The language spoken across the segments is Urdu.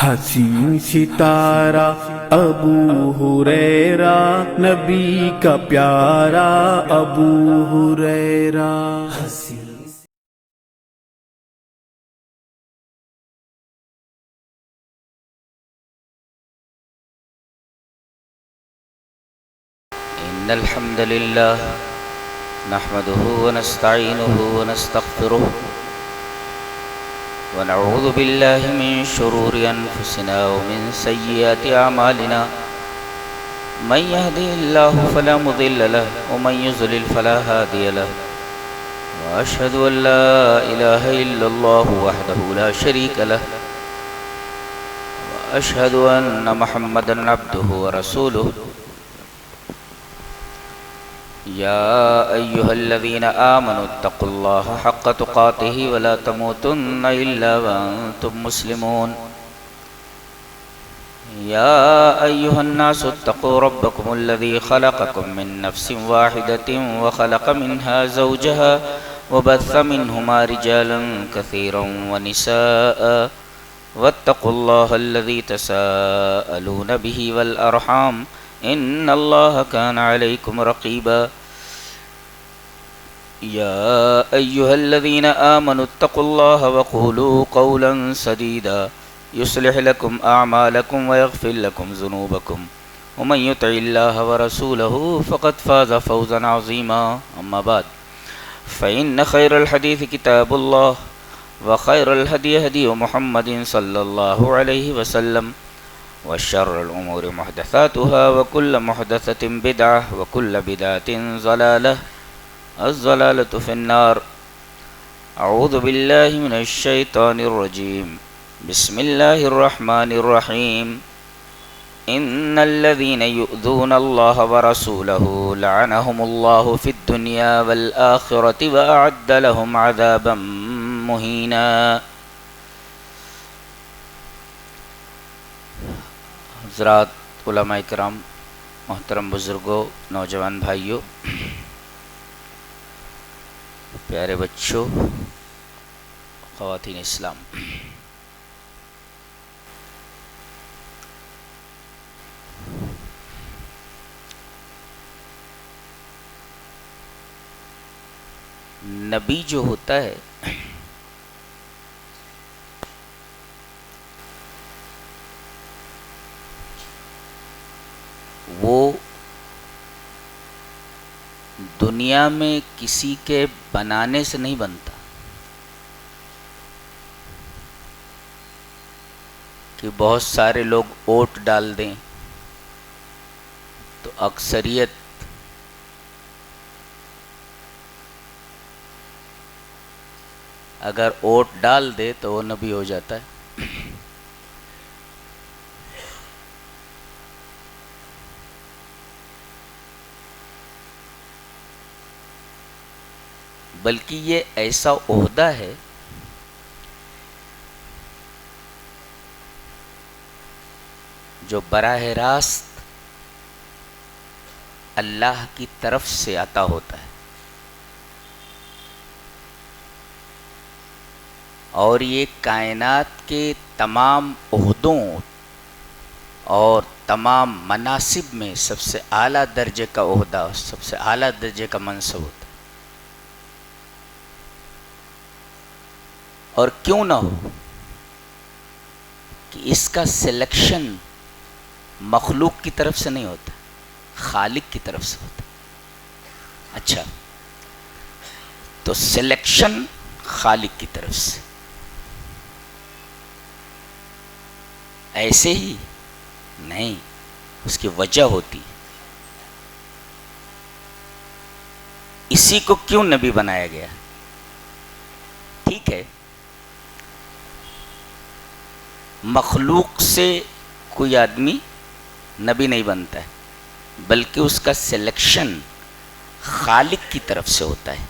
حسین ستارہ ابو ہریرہ، نبی کا پیارا ابو ہریرہ۔ إن الحمد لله نحمده ونستعينه ونستغفره ونعوذ بالله من شرور أنفسنا ومن سيئات أعمالنا من يهده الله فلا مضل له ومن يضلل فلا هادي له وأشهد أن لا إله إلا الله وحده لا شريك له وأشهد أن محمدا عبده ورسوله يا أيها الذين آمنوا اتقوا الله حق تقاته ولا تموتن إلا وأنتم مسلمون يا أيها الناس اتقوا ربكم الذي خلقكم من نفس واحدة وخلق منها زوجها وبث منهما رجالا كثيرا ونساء واتقوا الله الذي تساءلون به والأرحام إن الله كان عليكم رقيبا يا أيها الذين آمنوا اتقوا الله وقولوا قولا سديدا يصلح لكم أعمالكم ويغفر لكم ذنوبكم ومن يطع الله ورسوله فقد فاز فوزا عظيما أما بعد فإن خير الحديث كتاب الله وخير الهدي هدي محمد صلى الله عليه وسلم وشر الأمور محدثاتها وكل محدثة بدعة وكل بدعة ضلالة الضلالة في النار أعوذ بالله من الشيطان الرجيم بسم الله الرحمن الرحيم إن الذين يؤذون الله ورسوله لعنهم الله في الدنيا والآخرة وأعد لهم عذابا مهينا۔ حضرات، علماء کرام، محترم بزرگوں، نوجوان بھائیوں، پیارے بچوں، خواتین اسلام، نبی جو ہوتا ہے وہ دنیا میں کسی کے بنانے سے نہیں بنتا، کہ بہت سارے لوگ ووٹ ڈال دیں تو اکثریت اگر ووٹ ڈال دے تو وہ نبی ہو جاتا ہے۔ بلکہ یہ ایسا عہدہ ہے جو براہ راست اللہ کی طرف سے عطا ہوتا ہے، اور یہ کائنات کے تمام عہدوں اور تمام مناصب میں سب سے اعلیٰ درجے کا عہدہ، سب سے اعلیٰ درجے کا منصب ہوتا ہے۔ اور کیوں نہ ہو کہ اس کا سلیکشن مخلوق کی طرف سے نہیں ہوتا، خالق کی طرف سے ہوتا۔ اچھا، تو سلیکشن خالق کی طرف سے، ایسے ہی نہیں، اس کی وجہ ہوتی۔ اسی کو کیوں نبی بنایا گیا؟ ٹھیک ہے، مخلوق سے کوئی آدمی نبی نہیں بنتا ہے، بلکہ اس کا سلیکشن خالق کی طرف سے ہوتا ہے،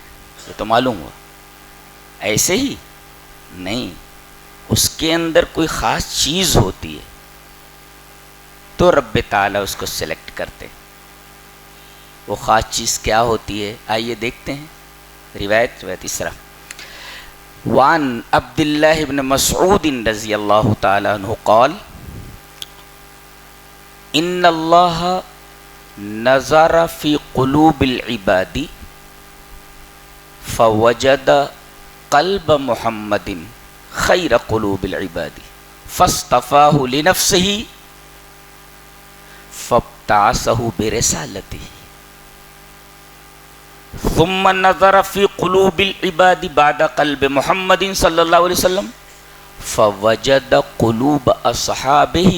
یہ تو معلوم ہوا۔ ایسے ہی نہیں، اس کے اندر کوئی خاص چیز ہوتی ہے تو رب تعالیٰ اس کو سلیکٹ کرتے۔ وہ خاص چیز کیا ہوتی ہے؟ آئیے دیکھتے ہیں روایت تیسرا۔ وعن عبد الله بن مسعود رضی اللہ تعالی عنہ قال ان اللہ نظر فی قلوب العباد فوجد قلب محمد خیر قلوب العباد فاصطفاہ لنفسہ فابتعثہ برسالتہ ثم نظر فی قلوب العباد بعد قلب محمد صلی اللہ علیہ وسلم فوجد قلوب اصحابہ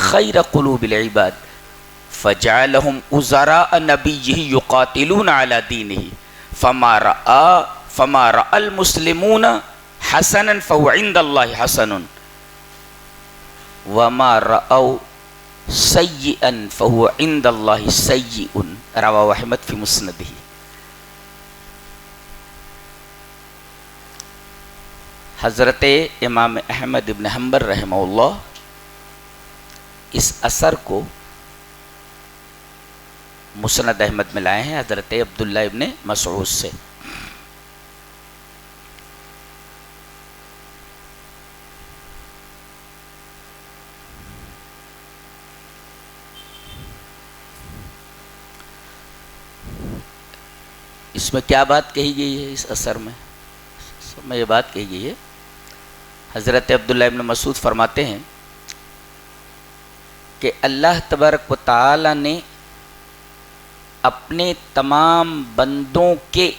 خیر قلوب العباد فجعلهم وزراء نبیہ یقاتلون علی دینہ فما رأى المسلمون حسنا فهو عند اللہ حسن وما رأوا سیئا فهو عند اللہ سیئ رواہ احمد فی مسندہ. حضرت امام احمد ابن حنبل رحمہ اللہ اس اثر کو مسند احمد میں لائے ہیں حضرت عبداللہ ابن مسعود سے. اس میں کیا بات کہی گئی ہے؟ اس اثر میں یہ بات کہی گئی ہے، حضرت عبداللہ ابن مسعود فرماتے ہیں کہ اللہ تبارک و تعالی نے اپنے تمام بندوں کے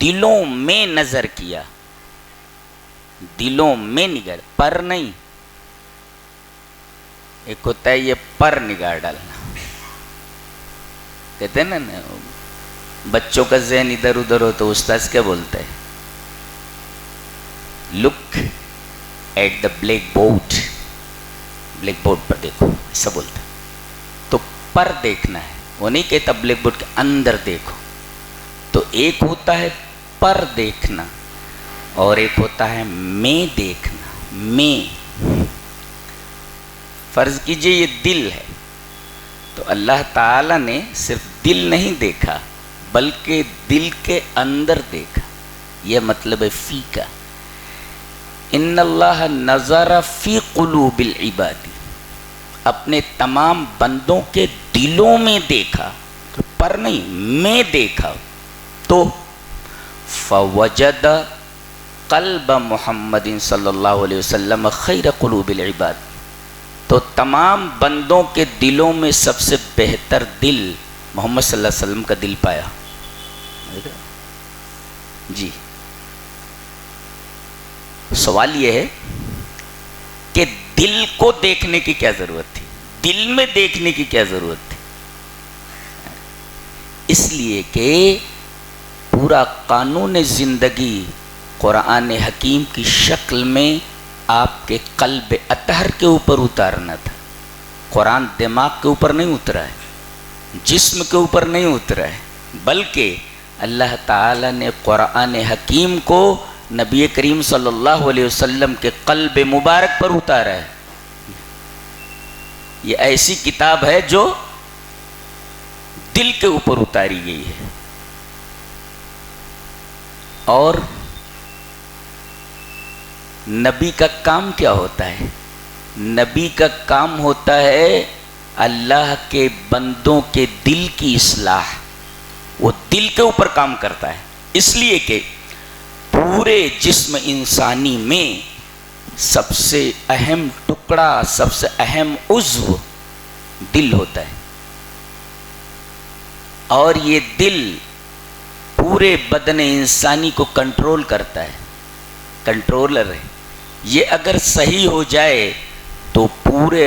دلوں میں نظر کیا، دلوں میں نگاہ، پر نہیں. ایک ہوتا ہے یہ پر نگاہ ڈالنا، کہتے ہیں نا بچوں کا ذہن ادھر ادھر ہو تو استاذ کیا بولتا ہے؟ Look at the black board, black board پر دیکھو، ایسا بولتا ہے. تو پر دیکھنا ہے، وہ نہیں کہتا بلیک بورڈ کے اندر دیکھو. تو ایک ہوتا ہے پر دیکھنا اور ایک ہوتا ہے میں دیکھنا. میں فرض کیجئے یہ دل ہے تو اللہ تعالی نے صرف دل نہیں دیکھا بلکہ دل کے اندر دیکھا. یہ مطلب ہے فی کا. ان اللہ نظر فی قلوب العباد، اپنے تمام بندوں کے دلوں میں دیکھا، پر نہیں میں دیکھا. تو فوجد قلب محمد صلی اللہ علیہ وسلم خیر قلوب العباد، تو تمام بندوں کے دلوں میں سب سے بہتر دل محمد صلی اللہ علیہ وسلم کا دل پایا. جی سوال یہ ہے کہ دل کو دیکھنے کی کیا ضرورت تھی؟ دل میں دیکھنے کی کیا ضرورت تھی؟ اس لیے کہ پورا قانون زندگی قرآن حکیم کی شکل میں آپ کے قلب اطہر کے اوپر اتارنا تھا. قرآن دماغ کے اوپر نہیں اترا ہے، جسم کے اوپر نہیں اترا ہے، بلکہ اللہ تعالی نے قرآن حکیم کو نبی کریم صلی اللہ علیہ وسلم کے قلب مبارک پر اتارا ہے. یہ ایسی کتاب ہے جو دل کے اوپر اتاری گئی ہے. اور نبی کا کام کیا ہوتا ہے؟ نبی کا کام ہوتا ہے اللہ کے بندوں کے دل کی اصلاح. وہ دل کے اوپر کام کرتا ہے، اس لیے کہ پورے جسم انسانی میں سب سے اہم ٹکڑا، سب سے اہم عضو دل ہوتا ہے. اور یہ دل پورے بدن انسانی کو کنٹرول کرتا ہے، کنٹرولر ہے. یہ اگر صحیح ہو جائے تو پورے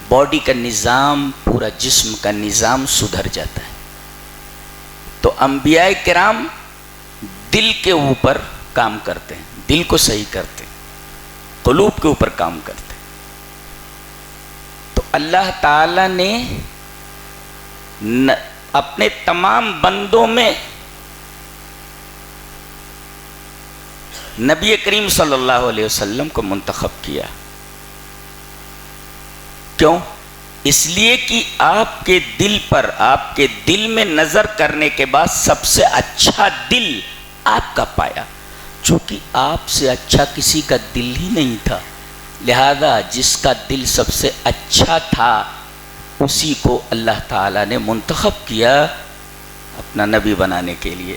باڈی کا نظام، پورا جسم کا نظام سدھر جاتا ہے. تو انبیاء کرام دل کے اوپر کام کرتے ہیں، دل کو صحیح کرتے ہیں، قلوب کے اوپر کام کرتے ہیں. تو اللہ تعالی نے اپنے تمام بندوں میں نبی کریم صلی اللہ علیہ وسلم کو منتخب کیا. کیوں؟ اس لیے کہ آپ کے دل پر، آپ کے دل میں نظر کرنے کے بعد سب سے اچھا دل آپ کا پایا، چونکہ آپ سے اچھا کسی کا دل ہی نہیں تھا. لہذا جس کا دل سب سے اچھا تھا اسی کو اللہ تعالیٰ نے منتخب کیا اپنا نبی بنانے کے لیے.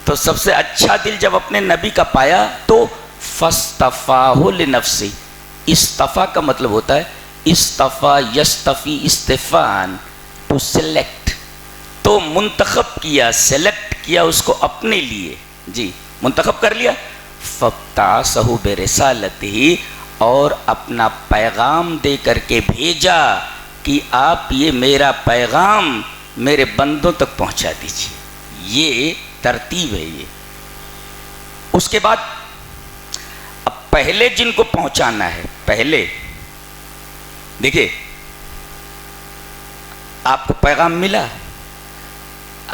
تو سب سے اچھا دل جب اپنے نبی کا پایا تو فاصطفاہ لنفسہ. اصطفیٰ کا مطلب ہوتا ہے اصطفیٰ یصطفی استفان، ٹو سلیکٹ. تو منتخب کیا، سلیکٹ کیا اس کو اپنے لیے، جی منتخب کر لیا. فابتعثہ برسالتہ، اور اپنا پیغام دے کر کے بھیجا کہ آپ یہ میرا پیغام میرے بندوں تک پہنچا دیجیے. یہ ترتیب ہے. یہ اس کے بعد اب پہلے جن کو پہنچانا ہے، پہلے دیکھیے آپ کو پیغام ملا،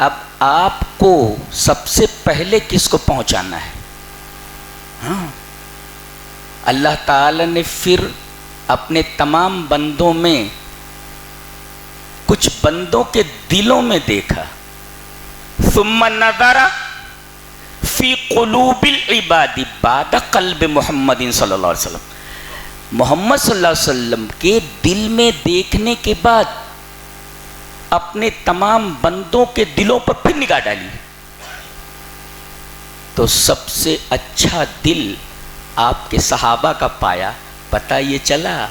اب آپ کو سب سے پہلے کس کو پہنچانا ہے؟ ہاں اللہ تعالی نے پھر اپنے تمام بندوں میں کچھ بندوں کے دلوں میں دیکھا. ثم نظر فی قلوب العباد بعد قلب محمد صلی اللہ علیہ وسلم. محمد صلی اللہ علیہ وسلم کے دل میں دیکھنے کے بعد اپنے تمام بندوں کے دلوں پر پھر نگاہ ڈالی تو سب سے اچھا دل آپ کے صحابہ کا پایا. پتہ یہ چلا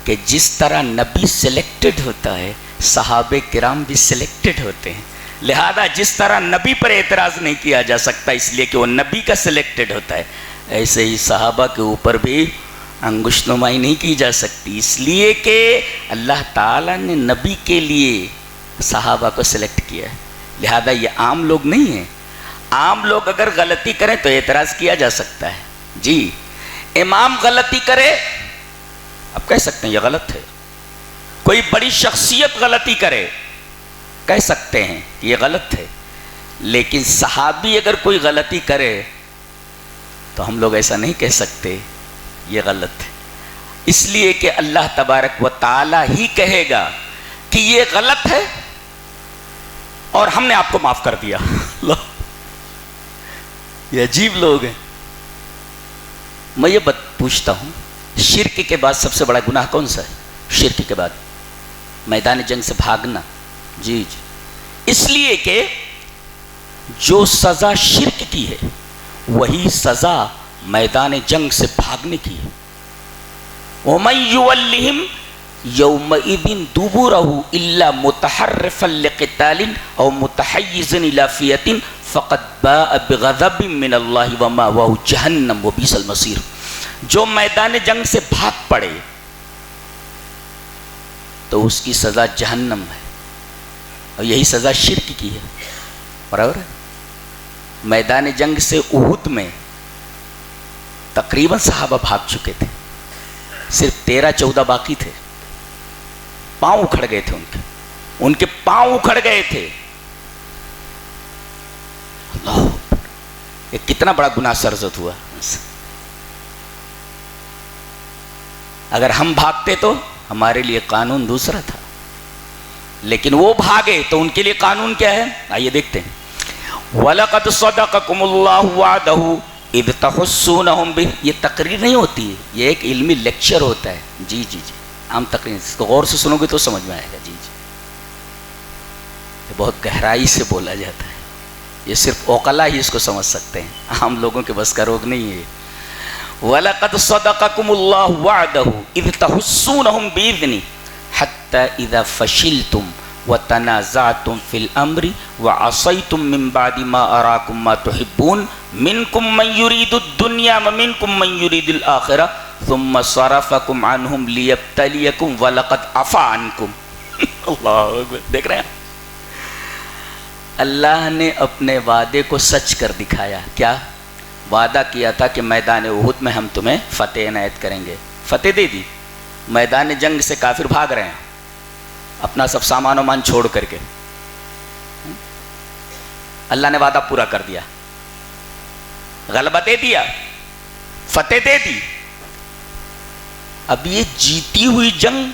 کہ جس طرح نبی سلیکٹڈ ہوتا ہے صحابہ کرام بھی سلیکٹڈ ہوتے ہیں. لہذا جس طرح نبی پر اعتراض نہیں کیا جا سکتا اس لیے کہ وہ نبی کا سلیکٹڈ ہوتا ہے، ایسے ہی صحابہ کے اوپر بھی انگشت نمائی نہیں کی جا سکتی، اس لیے کہ اللہ تعالیٰ نے نبی کے لیے صحابہ کو سلیکٹ کیا ہے. لہذا یہ عام لوگ نہیں ہیں. عام لوگ اگر غلطی کریں تو اعتراض کیا جا سکتا ہے. جی امام غلطی کرے اب کہہ سکتے ہیں یہ غلط ہے. کوئی بڑی شخصیت غلطی کرے کہہ سکتے ہیں کہ یہ غلط ہے. لیکن صحابی اگر کوئی غلطی کرے تو ہم لوگ ایسا نہیں کہہ سکتے یہ غلط ہے، اس لیے کہ اللہ تبارک و تعالی ہی کہے گا کہ یہ غلط ہے اور ہم نے آپ کو معاف کر دیا. یہ عجیب لوگ ہیں. میں یہ پوچھتا ہوں شرک کے بعد سب سے بڑا گناہ کون سا ہے؟ شرک کے بعد میدان جنگ سے بھاگنا. جی جی، اس لیے کہ جو سزا شرک کی ہے وہی سزا میدان جنگ سے بھاگنے کی ہے. وَمَن يُوَلِّهِمْ يَوْمَئِذٍ دُبُرَهُ إِلَّا مُتَحَرِّفًا لِقِتَالٍ أَوْ مُتَحَيِّزًا إِلَى فِئَةٍ فَقَدْ بَاءَ بِغَضَبٍ مِّنَ اللَّهِ وَمَأْوَاهُ جَهَنَّمُ وَبِئْسَ الْمَصِيرُ. جو میدان جنگ سے بھاگ پڑے تو اس کی سزا جہنم ہے، اور یہی سزا شرک کی ہے. برابر ہے. میدان جنگ سے احد میں تقریباً صحابہ بھاگ چکے تھے، صرف 13-14 باقی تھے. پاؤں اکھڑ گئے تھے ان کے پاؤں اکھڑ گئے تھے. اللہ یہ کتنا بڑا گناہ سرزد ہوا. اگر ہم بھاگتے تو ہمارے لیے قانون دوسرا تھا، لیکن وہ بھاگے تو ان کے لیے قانون کیا ہے؟ آئیے دیکھتے ہیں. وَلَقَدْ صَدَقَكُمُ اللَّهُ وَعْدَهُ إِذْ تَحُسُّونَهُمْ بِهِ. یہ تقریر نہیں ہوتی ہے، یہ ایک علمی لیکچر ہوتا ہے. جی جی جی، عام تقریر اس کو غور سے سنو گے تو سمجھ میں آئے گا. جی جی، یہ بہت گہرائی سے بولا جاتا ہے. یہ صرف عقلاء ہی اس کو سمجھ سکتے ہیں، عام لوگوں کے بس کا روگ نہیں ہے. وَلَقَدْ صَدَقَكُمُ اللَّهُ وَعْدَهُ إِذْ تَحُسُّونَهُمْ بِإِذْنِهِ حَتَّى إِذَا فَشِلْتُمْ وَتَنَازَعْتُمْ فِي الْأَمْرِ وَعَصَيْتُمْ مِنْ بَعْدِ مَا أَرَاكُمْ مَا تُحِبُّونَ مِنْكُمْ مَنْ يُرِيدُ الدُّنْيَا وَمِنْكُمْ مَنْ يُرِيدُ الْآخِرَةَ ثُمَّ صَرَفَكُمْ عَنْهُمْ لِيَبْتَلِيَكُمْ وَلَقَدْ عَفَا عَنْكُمْ. اللہ اکبر. دیکھ رہے ہیں اللہ نے اپنے وعدے کو سچ کر دکھایا. کیا وعدہ کیا تھا کہ میدان احد میں ہم تمہیں فتح عنایت کریں گے، فتح دے دی. میدان جنگ سے کافر بھاگ رہے ہیں اپنا سب سامان وامان چھوڑ کر کے. اللہ نے وعدہ پورا کر دیا، غلبہ دے دیا، فتح دے دی. اب یہ جیتی ہوئی جنگ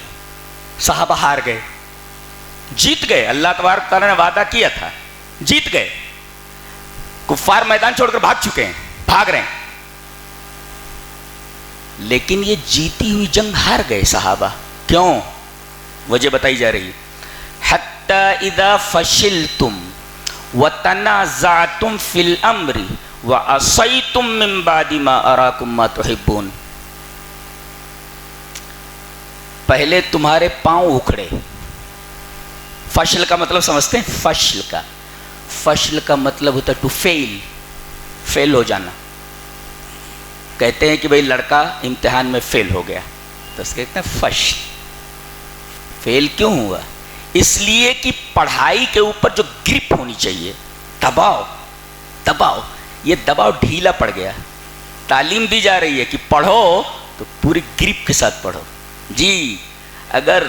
صحابہ ہار گئے، جیت گئے. اللہ تبارک تعالیٰ نے وعدہ کیا تھا، جیت گئے. کفار میدان چھوڑ کر بھاگ چکے ہیں، بھاگ رہے ہیں. لیکن یہ جیتی ہوئی جنگ ہار گئے صحابہ. کیوں؟ وجہ بتائی جا رہی ہے. حتی اذا فشلتم وتنازعتم فی الامر وعصیتم من بعد ما اراکم ما تحبون. پہلے تمہارے پاؤں اکھڑے. فشل کا مطلب سمجھتے ہیں؟ فشل کا مطلب ہوتا ہے ٹو فیل ہو جانا. کہتے ہیں کہ بھئی لڑکا امتحان میں فیل ہو گیا تو اس کہتے ہیں فشل. فیل کیوں ہوا؟ اس لیے کہ پڑھائی کے اوپر جو گرپ ہونی چاہیے، دباؤ، یہ دباؤ ڈھیلا پڑ گیا. تعلیم دی جا رہی ہے کہ پڑھو تو پوری گرپ کے ساتھ پڑھو. جی اگر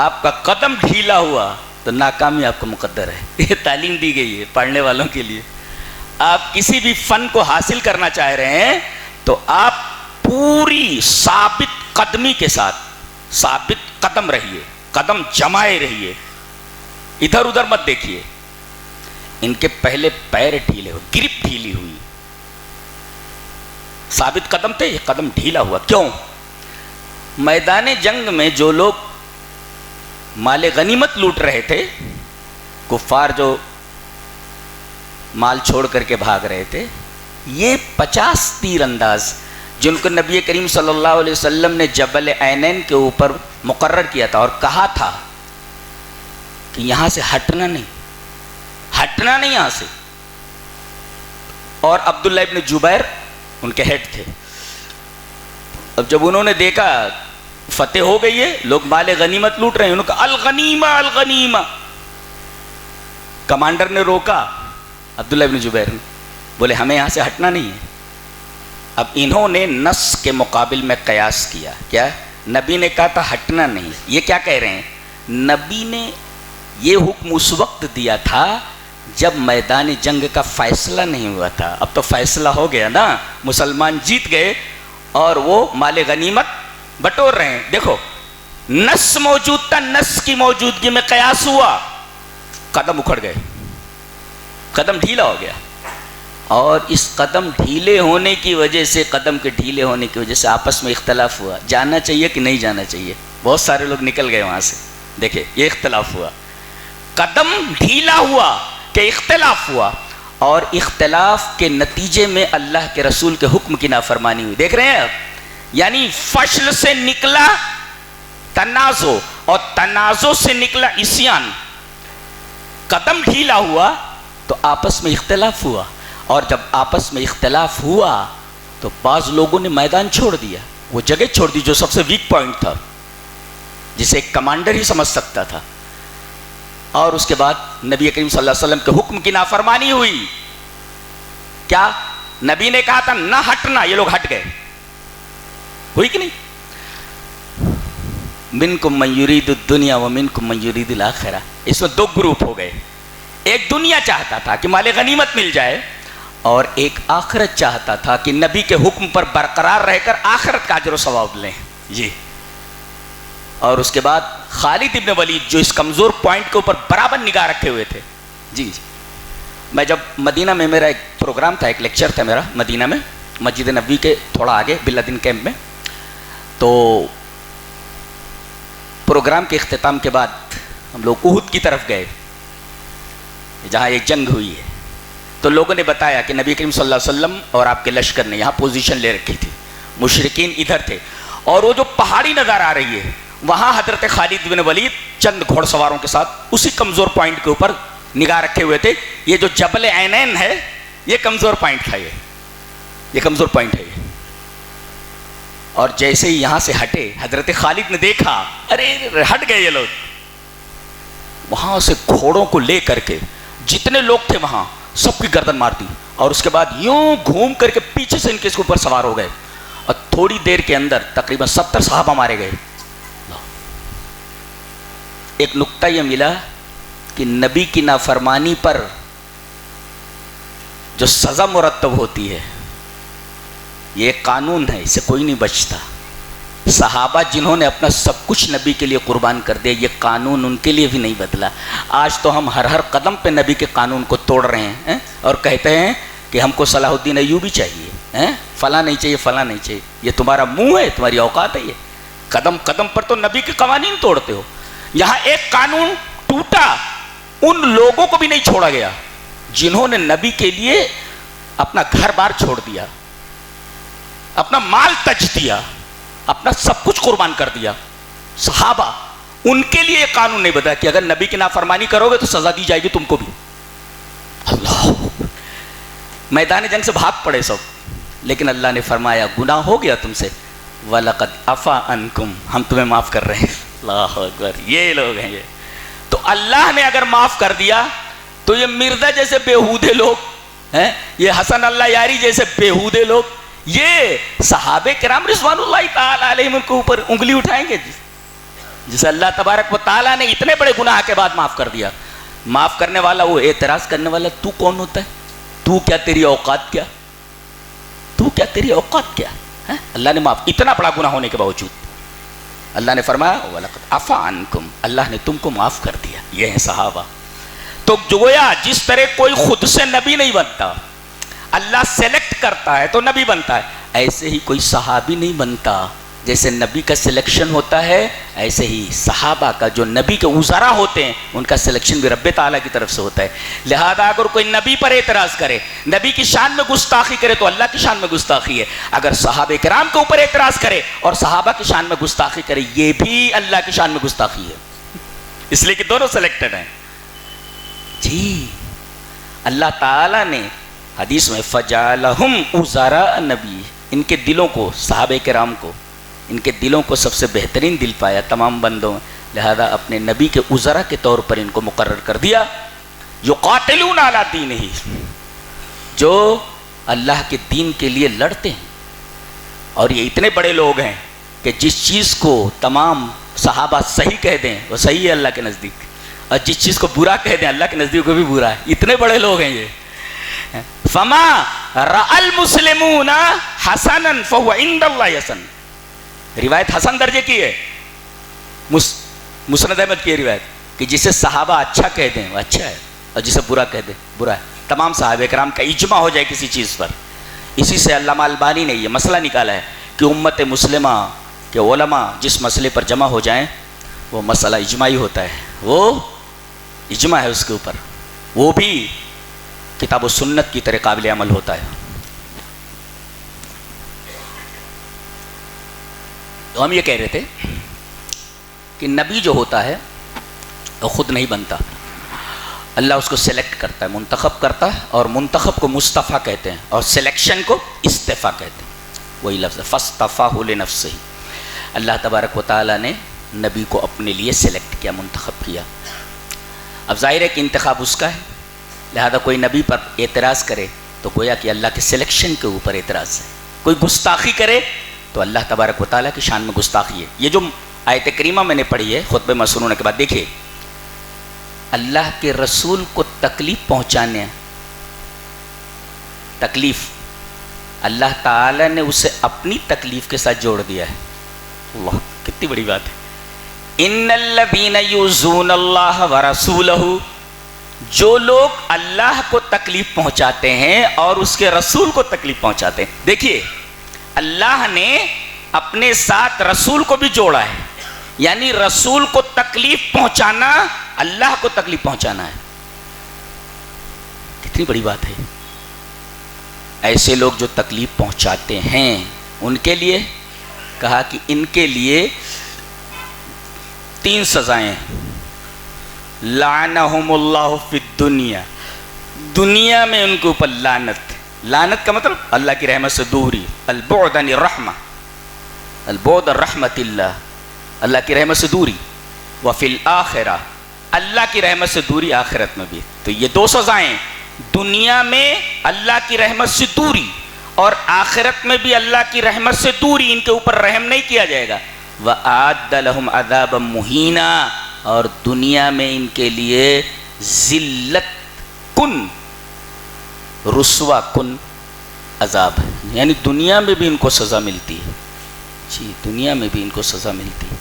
آپ کا قدم ڈھیلا ہوا تو ناکامی آپ کو مقدر ہے. یہ تعلیم دی گئی ہے پڑھنے والوں کے لیے. آپ کسی بھی فن کو حاصل کرنا چاہ رہے ہیں تو آپ پوری ثابت قدمی کے ساتھ ثابت قدم رہیے، قدم جمائے رہیے، ادھر ادھر مت دیکھیے. ان کے پہلے پیر ڈھیلے ہوئے، گرپ ڈھیلی ہوئی. ثابت قدم تھے، یہ قدم ڈھیلا ہوا. کیوں؟ میدان جنگ میں جو لوگ مال غنیمت لوٹ رہے تھے، کفار جو مال چھوڑ کر کے بھاگ رہے تھے، یہ 50 تیر انداز جن کو نبی کریم صلی اللہ علیہ وسلم نے جبل عینین کے اوپر مقرر کیا تھا اور کہا تھا کہ یہاں سے ہٹنا نہیں یہاں سے. اور عبداللہ ابن جبیر ان کے ہیڈ تھے. اب جب انہوں نے دیکھا فتح ہو گئی ہے، لوگ مال غنیمت لوٹ رہے ہیں، انہوں نے کہا الغنیمہ. کمانڈر نے روکا عبداللہ ابن جبیر نے، بولے ہمیں یہاں سے ہٹنا نہیں ہے. اب انہوں نے نص کے مقابل میں قیاس کیا. کیا؟ نبی نے کہا تھا ہٹنا نہیں. یہ کیا کہہ رہے ہیں؟ نبی نے یہ حکم اس وقت دیا تھا جب میدان جنگ کا فیصلہ نہیں ہوا تھا. اب تو فیصلہ ہو گیا نا، مسلمان جیت گئے اور وہ مال غنیمت بٹور رہے ہیں. دیکھو نص موجود تھا، نص کی موجودگی میں قیاس ہوا، قدم اکھڑ گئے، قدم ڈھیلا ہو گیا. اور اس قدم ڈھیلے ہونے کی وجہ سے آپس میں اختلاف ہوا. جانا چاہیے کہ نہیں جانا چاہیے؟ بہت سارے لوگ نکل گئے وہاں سے. دیکھیں یہ اختلاف ہوا، قدم ڈھیلا ہوا کہ اختلاف ہوا، اور اختلاف کے نتیجے میں اللہ کے رسول کے حکم کی نافرمانی ہوئی. دیکھ رہے ہیں آپ؟ یعنی فشل سے نکلا تنازع اور تنازع سے نکلا عصیان. قدم ڈھیلا ہوا تو آپس میں اختلاف ہوا، اور جب آپس میں اختلاف ہوا تو بعض لوگوں نے میدان چھوڑ دیا، وہ جگہ چھوڑ دی جو سب سے ویک پوائنٹ تھا، جسے ایک کمانڈر ہی سمجھ سکتا تھا. اور اس کے بعد نبی کریم صلی اللہ علیہ وسلم کے حکم کی نافرمانی ہوئی. کیا؟ نبی نے کہا تھا نہ ہٹنا، یہ لوگ ہٹ گئے. ہوئی کہ نہیں؟ منکم من یرید الدنیا ومنکم من یرید الاخرہ. اس میں دو گروپ ہو گئے. ایک دنیا چاہتا تھا کہ مال غنیمت مل جائے، اور ایک آخرت چاہتا تھا کہ نبی کے حکم پر برقرار رہ کر آخرت کا اجر و ثواب لیں. جی. اور اس کے بعد خالد ابن ولید جو اس کمزور پوائنٹ کے اوپر برابر نگاہ رکھے ہوئے تھے. جی میں جب مدینہ میں میرا ایک پروگرام تھا، ایک لیکچر تھا میرا مدینہ میں، مسجد نبوی کے تھوڑا آگے بلادین کیمپ میں. تو پروگرام کے اختتام کے بعد ہم لوگ احد کی طرف گئے جہاں ایک جنگ ہوئی ہے. تو لوگوں نے بتایا کہ نبی کریم صلی اللہ علیہ وسلم اور آپ کے لشکر نے یہاں پوزیشن لے رکھی تھی، مشرکین ادھر تھے، اور وہ جو پہاڑی نظر آ رہی ہے وہاں حضرت خالد بن ولید چند گھوڑ سواروں کے ساتھ اسی کمزور پوائنٹ کے اوپر نگاہ رکھے ہوئے تھے. یہ جو جبل عینین ہے یہ کمزور پوائنٹ تھا، یہ کمزور پوائنٹ ہے. اور جیسے ہی یہاں سے ہٹے حضرت خالد نے دیکھا ارے ہٹ گئے یہ لوگ، وہاں سے گھوڑوں کو لے کر کے جتنے لوگ تھے وہاں سب کی گردن مار دی، اور اس کے بعد یوں گھوم کر کے پیچھے سے ان کے اوپر سوار ہو گئے، اور تھوڑی دیر کے اندر تقریباً 70 صحابہ مارے گئے. ایک نقطہ یہ ملا کہ نبی کی نافرمانی پر جو سزا مرتب ہوتی ہے یہ ایک قانون ہے، اس سے کوئی نہیں بچتا. صحابہ جنہوں نے اپنا سب کچھ نبی کے لیے قربان کر دیا، یہ قانون ان کے لیے بھی نہیں بدلا. آج تو ہم ہر قدم پہ نبی کے قانون کو توڑ رہے ہیں اور کہتے ہیں کہ ہم کو صلاح الدین ایوبی چاہیے. فلاں نہیں چاہیے، فلاں نہیں چاہیے، یہ تمہارا منہ ہے، تمہاری اوقات ہے، یہ قدم قدم پر تو نبی کے قوانین توڑتے ہو۔ یہاں ایک قانون ٹوٹا، ان لوگوں کو بھی نہیں چھوڑا گیا جنہوں نے نبی کے لیے اپنا گھر بار چھوڑ دیا، اپنا مال تج دیا، اپنا سب کچھ قربان کر دیا۔ صحابہ، ان کے لیے یہ قانون نہیں بتا کہ اگر نبی کی نافرمانی کرو گے تو سزا دی جائے گی تم کو بھی۔ اللہ، میدان جنگ سے بھاگ پڑے سب، لیکن اللہ نے فرمایا گناہ ہو گیا تم سے، وَلَقَدْ عَفَا عَنْكُمْ، ہم تمہیں معاف کر رہے ہیں۔ اللہ اکبر، یہ لوگ ہیں یہ۔ تو اللہ نے اگر معاف کر دیا تو یہ مرزا جیسے بیہودے لوگ ہیں، یہ حسن اللہ یاری جیسے بیہودے لوگ، یہ صحابہ کرام رضوان اللہ تعالی علیہم کے اوپر انگلی اٹھائیں گے جسے اللہ تبارک و تعالیٰ نے اتنے بڑے گناہ کے بعد معاف کر دیا۔ معاف کرنے والا وہ، اعتراض کرنے والا تو کون ہوتا ہے؟ تو کیا، تیری اوقات کیا؟ تو کیا، تیری اوقات کیا؟ اللہ نے معاف، اتنا بڑا گناہ ہونے کے باوجود اللہ نے فرمایا وَلَقَدْ عَفَا عَنْكُمْ، اللہ نے تم کو معاف کر دیا۔ یہ ہیں صحابہ۔ تو گویا جس طرح کوئی خود سے نبی نہیں بنتا، اللہ سلیکٹ کرتا ہے تو نبی بنتا ہے، ایسے ہی کوئی صحابی نہیں بنتا۔ جیسے نبی کا سلیکشن ہوتا ہے، ایسے ہی صحابہ کا، جو نبی کے وزراء ہوتے ہیں، ان کا سلیکشن بھی رب تعالیٰ کی طرف سے ہوتا ہے۔ لہذا اگر کوئی نبی پر اعتراض کرے، نبی کی شان میں گستاخی کرے تو اللہ کی شان میں گستاخی ہے۔ اگر صحابہ کرام کے اوپر اعتراض کرے اور صحابہ کی شان میں گستاخی کرے، یہ بھی اللہ کی شان میں گستاخی ہے، اس لیے کہ دونوں سلیکٹڈ ہیں۔ جی، اللہ تعالیٰ نے حدیث میں فَجَعَلَهُمْ وُزَرَاءَ نبی، ان کے دلوں کو، صحابہ کرام کو، ان کے دلوں کو سب سے بہترین دل پایا تمام بندوں، لہذا اپنے نبی کے وزراء کے طور پر ان کو مقرر کر دیا۔ یقاتلون علی دینہ، جو اللہ کے دین کے لیے لڑتے ہیں۔ اور یہ اتنے بڑے لوگ ہیں کہ جس چیز کو تمام صحابہ صحیح کہہ دیں وہ صحیح ہے اللہ کے نزدیک، اور جس چیز کو برا کہہ دیں اللہ کے نزدیک وہ بھی برا ہے۔ اتنے بڑے لوگ ہیں یہ۔ فما رأى المسلمون حسنا فهو عند الله حسن، روایت حسن درجے کی ہے، مسند احمد کی روایت، کہ جسے صحابہ اچھا کہہ دیں وہ اچھا ہے، اور جسے برا کہہ دیں برا ہے۔ تمام صحابہ کرام کا اجماع ہو جائے کسی چیز پر۔ اسی سے علامہ البانی نے یہ مسئلہ نکالا ہے کہ امت مسلمہ کے علماء جس مسئلے پر جمع ہو جائیں وہ مسئلہ اجماعی ہوتا ہے، وہ اجماع ہے اس کے اوپر، وہ بھی کتاب و سنت کی طرح قابل عمل ہوتا ہے۔ تو ہم یہ کہہ رہے تھے کہ نبی جو ہوتا ہے وہ خود نہیں بنتا، اللہ اس کو سلیکٹ کرتا ہے، منتخب کرتا ہے، اور منتخب کو مصطفیٰ کہتے ہیں اور سلیکشن کو استفاء کہتے ہیں، وہی لفظ ہے فاصطفاہ لنفسہ۔ اللہ تبارک و تعالیٰ نے نبی کو اپنے لیے سلیکٹ کیا، منتخب کیا۔ اب ظاہر ہے کہ انتخاب اس کا ہے، لہذا کوئی نبی پر اعتراض کرے تو گویا کہ اللہ کے سلیکشن کے اوپر اعتراض ہے۔ کوئی گستاخی کرے تو اللہ تبارک و تعالیٰ کی شان میں گستاخی ہے۔ یہ جو آیت کریمہ میں نے پڑھی ہے خطبہ مسنون ہونے کے بعد، دیکھیے اللہ کے رسول کو تکلیف پہنچانے، تکلیف اللہ تعالیٰ نے اسے اپنی تکلیف کے ساتھ جوڑ دیا ہے۔ اللہ، کتنی بڑی بات ہے۔ ان الذین یؤذون اللہ ورسولہ، جو لوگ اللہ کو تکلیف پہنچاتے ہیں اور اس کے رسول کو تکلیف پہنچاتے ہیں۔ دیکھیے اللہ نے اپنے ساتھ رسول کو بھی جوڑا ہے، یعنی رسول کو تکلیف پہنچانا اللہ کو تکلیف پہنچانا ہے۔ کتنی بڑی بات ہے۔ ایسے لوگ جو تکلیف پہنچاتے ہیں ان کے لیے کہا کہ ان کے لیے 3 سزائیں ہیں۔ لعنہم اللہ فی الدنیا، دنیا میں ان کے اوپر لعنت، لعنت کا مطلب اللہ کی رحمت سے دوری، البعد عن الرحمہ، البعد رحمت اللہ، اللہ کی رحمت سے دوری، وفی الآخرہ، اللہ کی رحمت سے دوری آخرت میں بھی۔ تو یہ 2 سزائیں، دنیا میں اللہ کی رحمت سے دوری اور آخرت میں بھی اللہ کی رحمت سے دوری، ان کے اوپر رحم نہیں کیا جائے گا۔ وَأَعَدَّ لَهُمْ عَذَابًا مُهِينًا، اور دنیا میں ان کے لیے ذلت کن، رسوا کن عذاب ہے، یعنی دنیا میں بھی ان کو سزا ملتی ہے۔ جی، دنیا میں بھی ان کو سزا ملتی ہے۔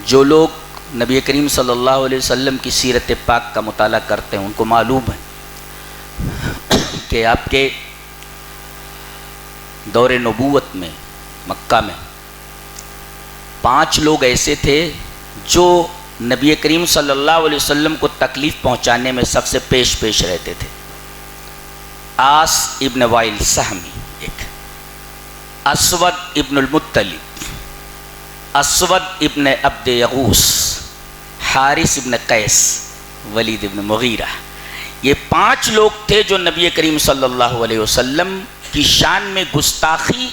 جو لوگ نبی کریم صلی اللہ علیہ وسلم کی سیرت پاک کا مطالعہ کرتے ہیں ان کو معلوم ہے کہ آپ کے دور نبوت میں مکہ میں 5 لوگ ایسے تھے جو نبی کریم صلی اللہ علیہ وسلم کو تکلیف پہنچانے میں سب سے پیش رہتے تھے. آس ابن وائل سہمی ایک، اسود ابن المطلب، اسود ابن عبد یغوث، حارث ابن قیس، ولید ابن مغیرہ. یہ 5 لوگ تھے جو نبی کریم صلی اللہ علیہ وسلم کی شان میں گستاخی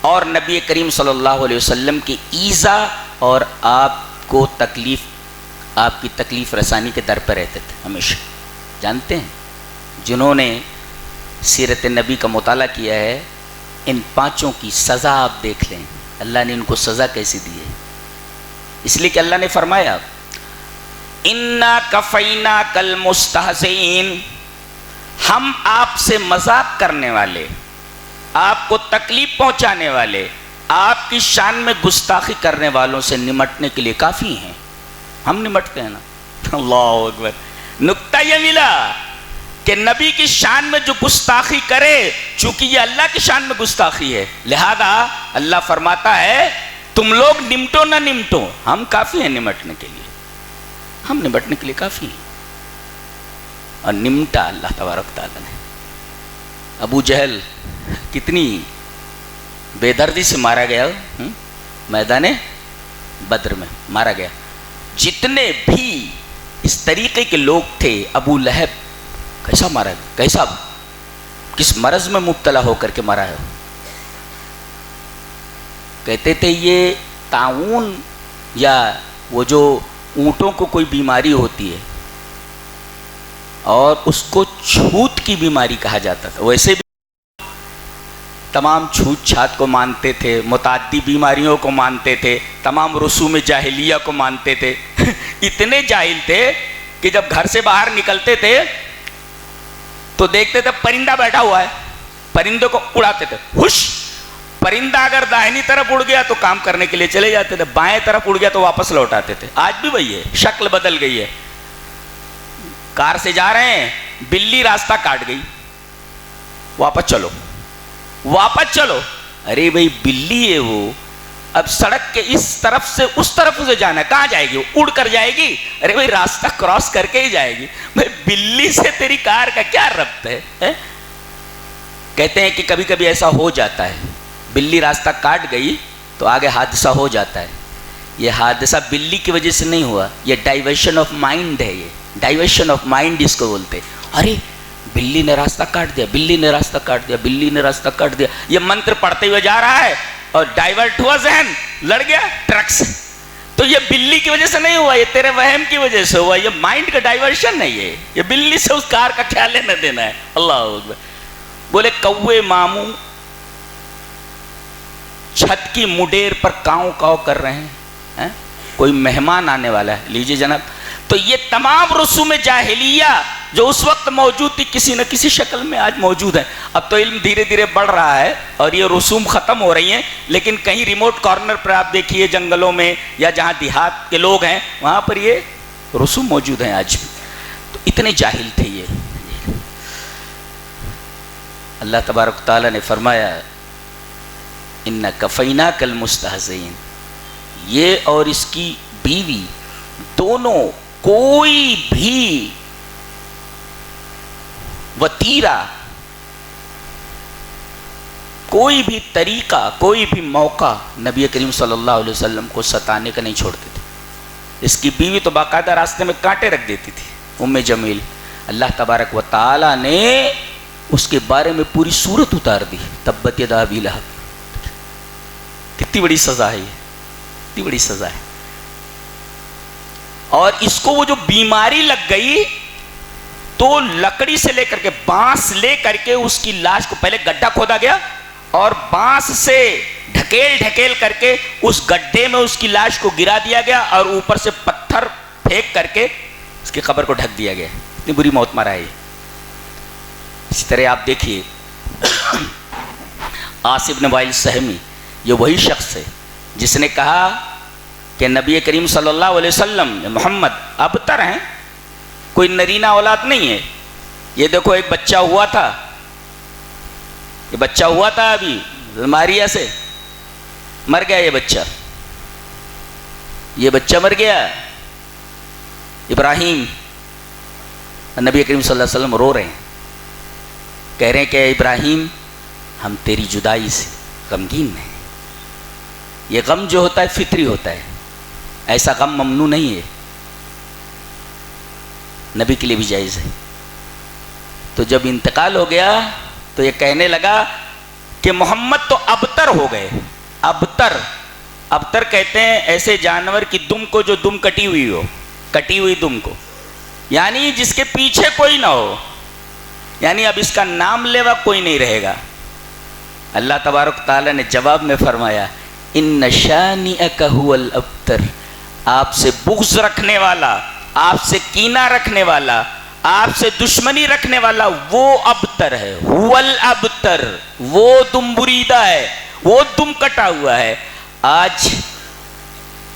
اور نبی کریم صلی اللہ علیہ وسلم کی ایذا اور آپ کو آپ کی تکلیف رسانی کے در پہ رہتے تھے ہمیشہ. جانتے ہیں جنہوں نے سیرت نبی کا مطالعہ کیا ہے، ان 5 کی سزا آپ دیکھ لیں، اللہ نے ان کو سزا کیسی دی ہے. اس لیے کہ اللہ نے فرمایا اِنَّا كَفَيْنَاكَ الْمُسْتَهْزِئِينَ، ہم آپ سے مذاق کرنے والے، آپ کو تکلیف پہنچانے والے، آپ کی شان میں گستاخی کرنے والوں سے نمٹنے کے لیے کافی ہیں. ہم نمٹتے ہیں نا. اللہ اکبر. نکتہ یہ ملا کہ نبی کی شان میں جو گستاخی کرے، چونکہ یہ اللہ کی شان میں گستاخی ہے، لہذا اللہ فرماتا ہے تم لوگ نمٹو نہ نمٹو، ہم کافی ہیں نمٹنے کے لیے، ہم نمٹنے کے لیے کافی ہیں. اور نمٹا اللہ تبارک تعالیٰ نے. ابو جہل کتنی بے دردی سے مارا گیا میدان بدر میں مارا گیا. جتنے بھی اس طریقے کے لوگ تھے، ابو لہب کیسا مارا گیا، کیسا کس مرض میں مبتلا ہو کر کے مارا ہے. کہتے تھے یہ طاعون یا وہ جو اونٹوں کو کوئی بیماری ہوتی ہے اور اس کو چھوت کی بیماری کہا جاتا تھا، ویسے بھی تمام چھوت چھات کو مانتے تھے، متعدی بیماریوں کو مانتے تھے، تمام رسوم جاہلیہ کو مانتے تھے. اتنے جاہل تھے کہ جب گھر سے باہر نکلتے تھے تو دیکھتے تھے پرندہ بیٹھا ہوا ہے، پرندوں کو اڑاتے تھے. ہوش، پرندہ اگر داہنی طرف اڑ گیا تو کام کرنے کے لیے چلے جاتے تھے، بائیں طرف اڑ گیا تو واپس لوٹ آتے تھے. آج بھی وہی ہے، شکل بدل گئی ہے. کار سے جا رہے ہیں، بلی راستہ کاٹ گئی، واپس چلو واپس چلو. ارے بھائی بلی ہے وہ، اب سڑک کے اس طرف سے اس طرف سے جانا ہے، کہاں جائے گی؟ وہ اڑ کر جائے گی. ارے بھائی راستہ کراس کر کے ہی جائے گی. بھائی بلی سے تیری کار کا کیا ربط ہے؟ کہتے ہیں کہ کبھی کبھی ایسا ہو جاتا ہے، بلی راستہ کاٹ گئی تو آگے حادثہ ہو جاتا ہے. یہ حادثہ بلی کی وجہ سے نہیں ہوا، یہ ڈائیورشن آف مائنڈ ہے. یہ ڈائیورشن آف مائنڈ اس کو بولتے. ارے بلی نے راستہ کاٹ دیا، بلی نے راستہ کاٹ دیا، بلی نے راستہ کاٹ دیا. یہ منتر پڑھتے ہوئے جا رہا ہے اور ڈائیورٹ ہوا ذہن، لڑ گیا ٹرک سے. تو یہ بلی کی وجہ سے نہیں ہوا، یہ تیرے وہم کی وجہ سے ہوا. یہ مائنڈ کا ڈائیورشن ہے. یہ بلی سے اس کار کا خیال لینا دینا ہے. اللہ اکبر. بولے کوے ماموں چھت کی مڈیر پر کاؤں کاؤ کر رہے ہیں، کوئی مہمان آنے والا ہے، لیجئے جناب. تو یہ تمام رسوم جاہلیہ جو اس وقت موجود تھی کسی نہ کسی شکل میں آج موجود ہے. اب تو علم دھیرے دھیرے بڑھ رہا ہے اور یہ رسوم ختم ہو رہی ہیں، لیکن کہیں ریموٹ کارنر پر آپ دیکھیے جنگلوں میں یا جہاں دیہات کے لوگ ہیں وہاں پر یہ رسوم موجود ہیں آج بھی. تو اتنے جاہل تھے یہ. اللہ تبارک تعالیٰ نے فرمایا اِنَّا كَفَيْنَاكَ الْمُسْتَهْزِئِينَ. یہ اور اس کی بیوی دونوں کوئی بھی وتیرہ، کوئی بھی طریقہ، کوئی بھی موقع نبی کریم صلی اللہ علیہ وسلم کو ستانے کا نہیں چھوڑتے تھے. اس کی بیوی تو باقاعدہ راستے میں کانٹے رکھ دیتی تھی، ام جمیل. اللہ تبارک و تعالی نے اس کے بارے میں پوری سورت اتار دی. تبت یدا ابی لہب. کتنی بڑی سزا ہے یہ، کتنی بڑی سزا ہے. اور اس کو وہ جو بیماری لگ گئی تو لکڑی سے لے کر کے، بانس لے کر کے اس کی لاش کو پہلے گڈھا کھودا گیا اور بانس سے ڈھکیل کر کے اس گڈھے میں اس کی لاش کو گرا دیا گیا اور اوپر سے پتھر پھینک کر کے اس کی قبر کو ڈھک دیا گیا. اتنی بری موت مرا ہے. اسی طرح آپ دیکھیے آس ابن وائل سہمی، یہ وہی شخص ہے جس نے کہا کہ نبی کریم صلی اللہ علیہ وسلم محمد ابتر ہیں، کوئی نرینہ اولاد نہیں ہے. یہ دیکھو ایک بچہ ہوا تھا یہ بچہ ہوا تھا ابھی ماریا سے، مر گیا یہ بچہ مر گیا۔ ابراہیم، نبی کریم صلی اللہ علیہ وسلم رو رہے ہیں، کہہ رہے ہیں کہ اے ابراہیم ہم تیری جدائی سے غمگین ہیں۔ یہ غم جو ہوتا ہے فطری ہوتا ہے، ایسا غم ممنوع نہیں ہے، نبی کے لیے بھی جائز ہے۔ تو جب انتقال ہو گیا تو یہ کہنے لگا کہ محمد تو ابتر ہو گئے۔ ابتر کہتے ہیں ایسے جانور کی دم کو جو دم کٹی ہوئی دم کو، یعنی جس کے پیچھے کوئی نہ ہو، یعنی اب اس کا نام لیوا کوئی نہیں رہے گا۔ اللہ تبارک تعالیٰ نے جواب میں فرمایا ان شانئک هو الابتر، آپ سے بغض رکھنے والا، آپ سے کینہ رکھنے والا، آپ سے دشمنی رکھنے والا وہ ابتر ہے، هو الابتر، وہ دم بریدہ ہے، وہ دم کٹا ہوا ہے۔ آج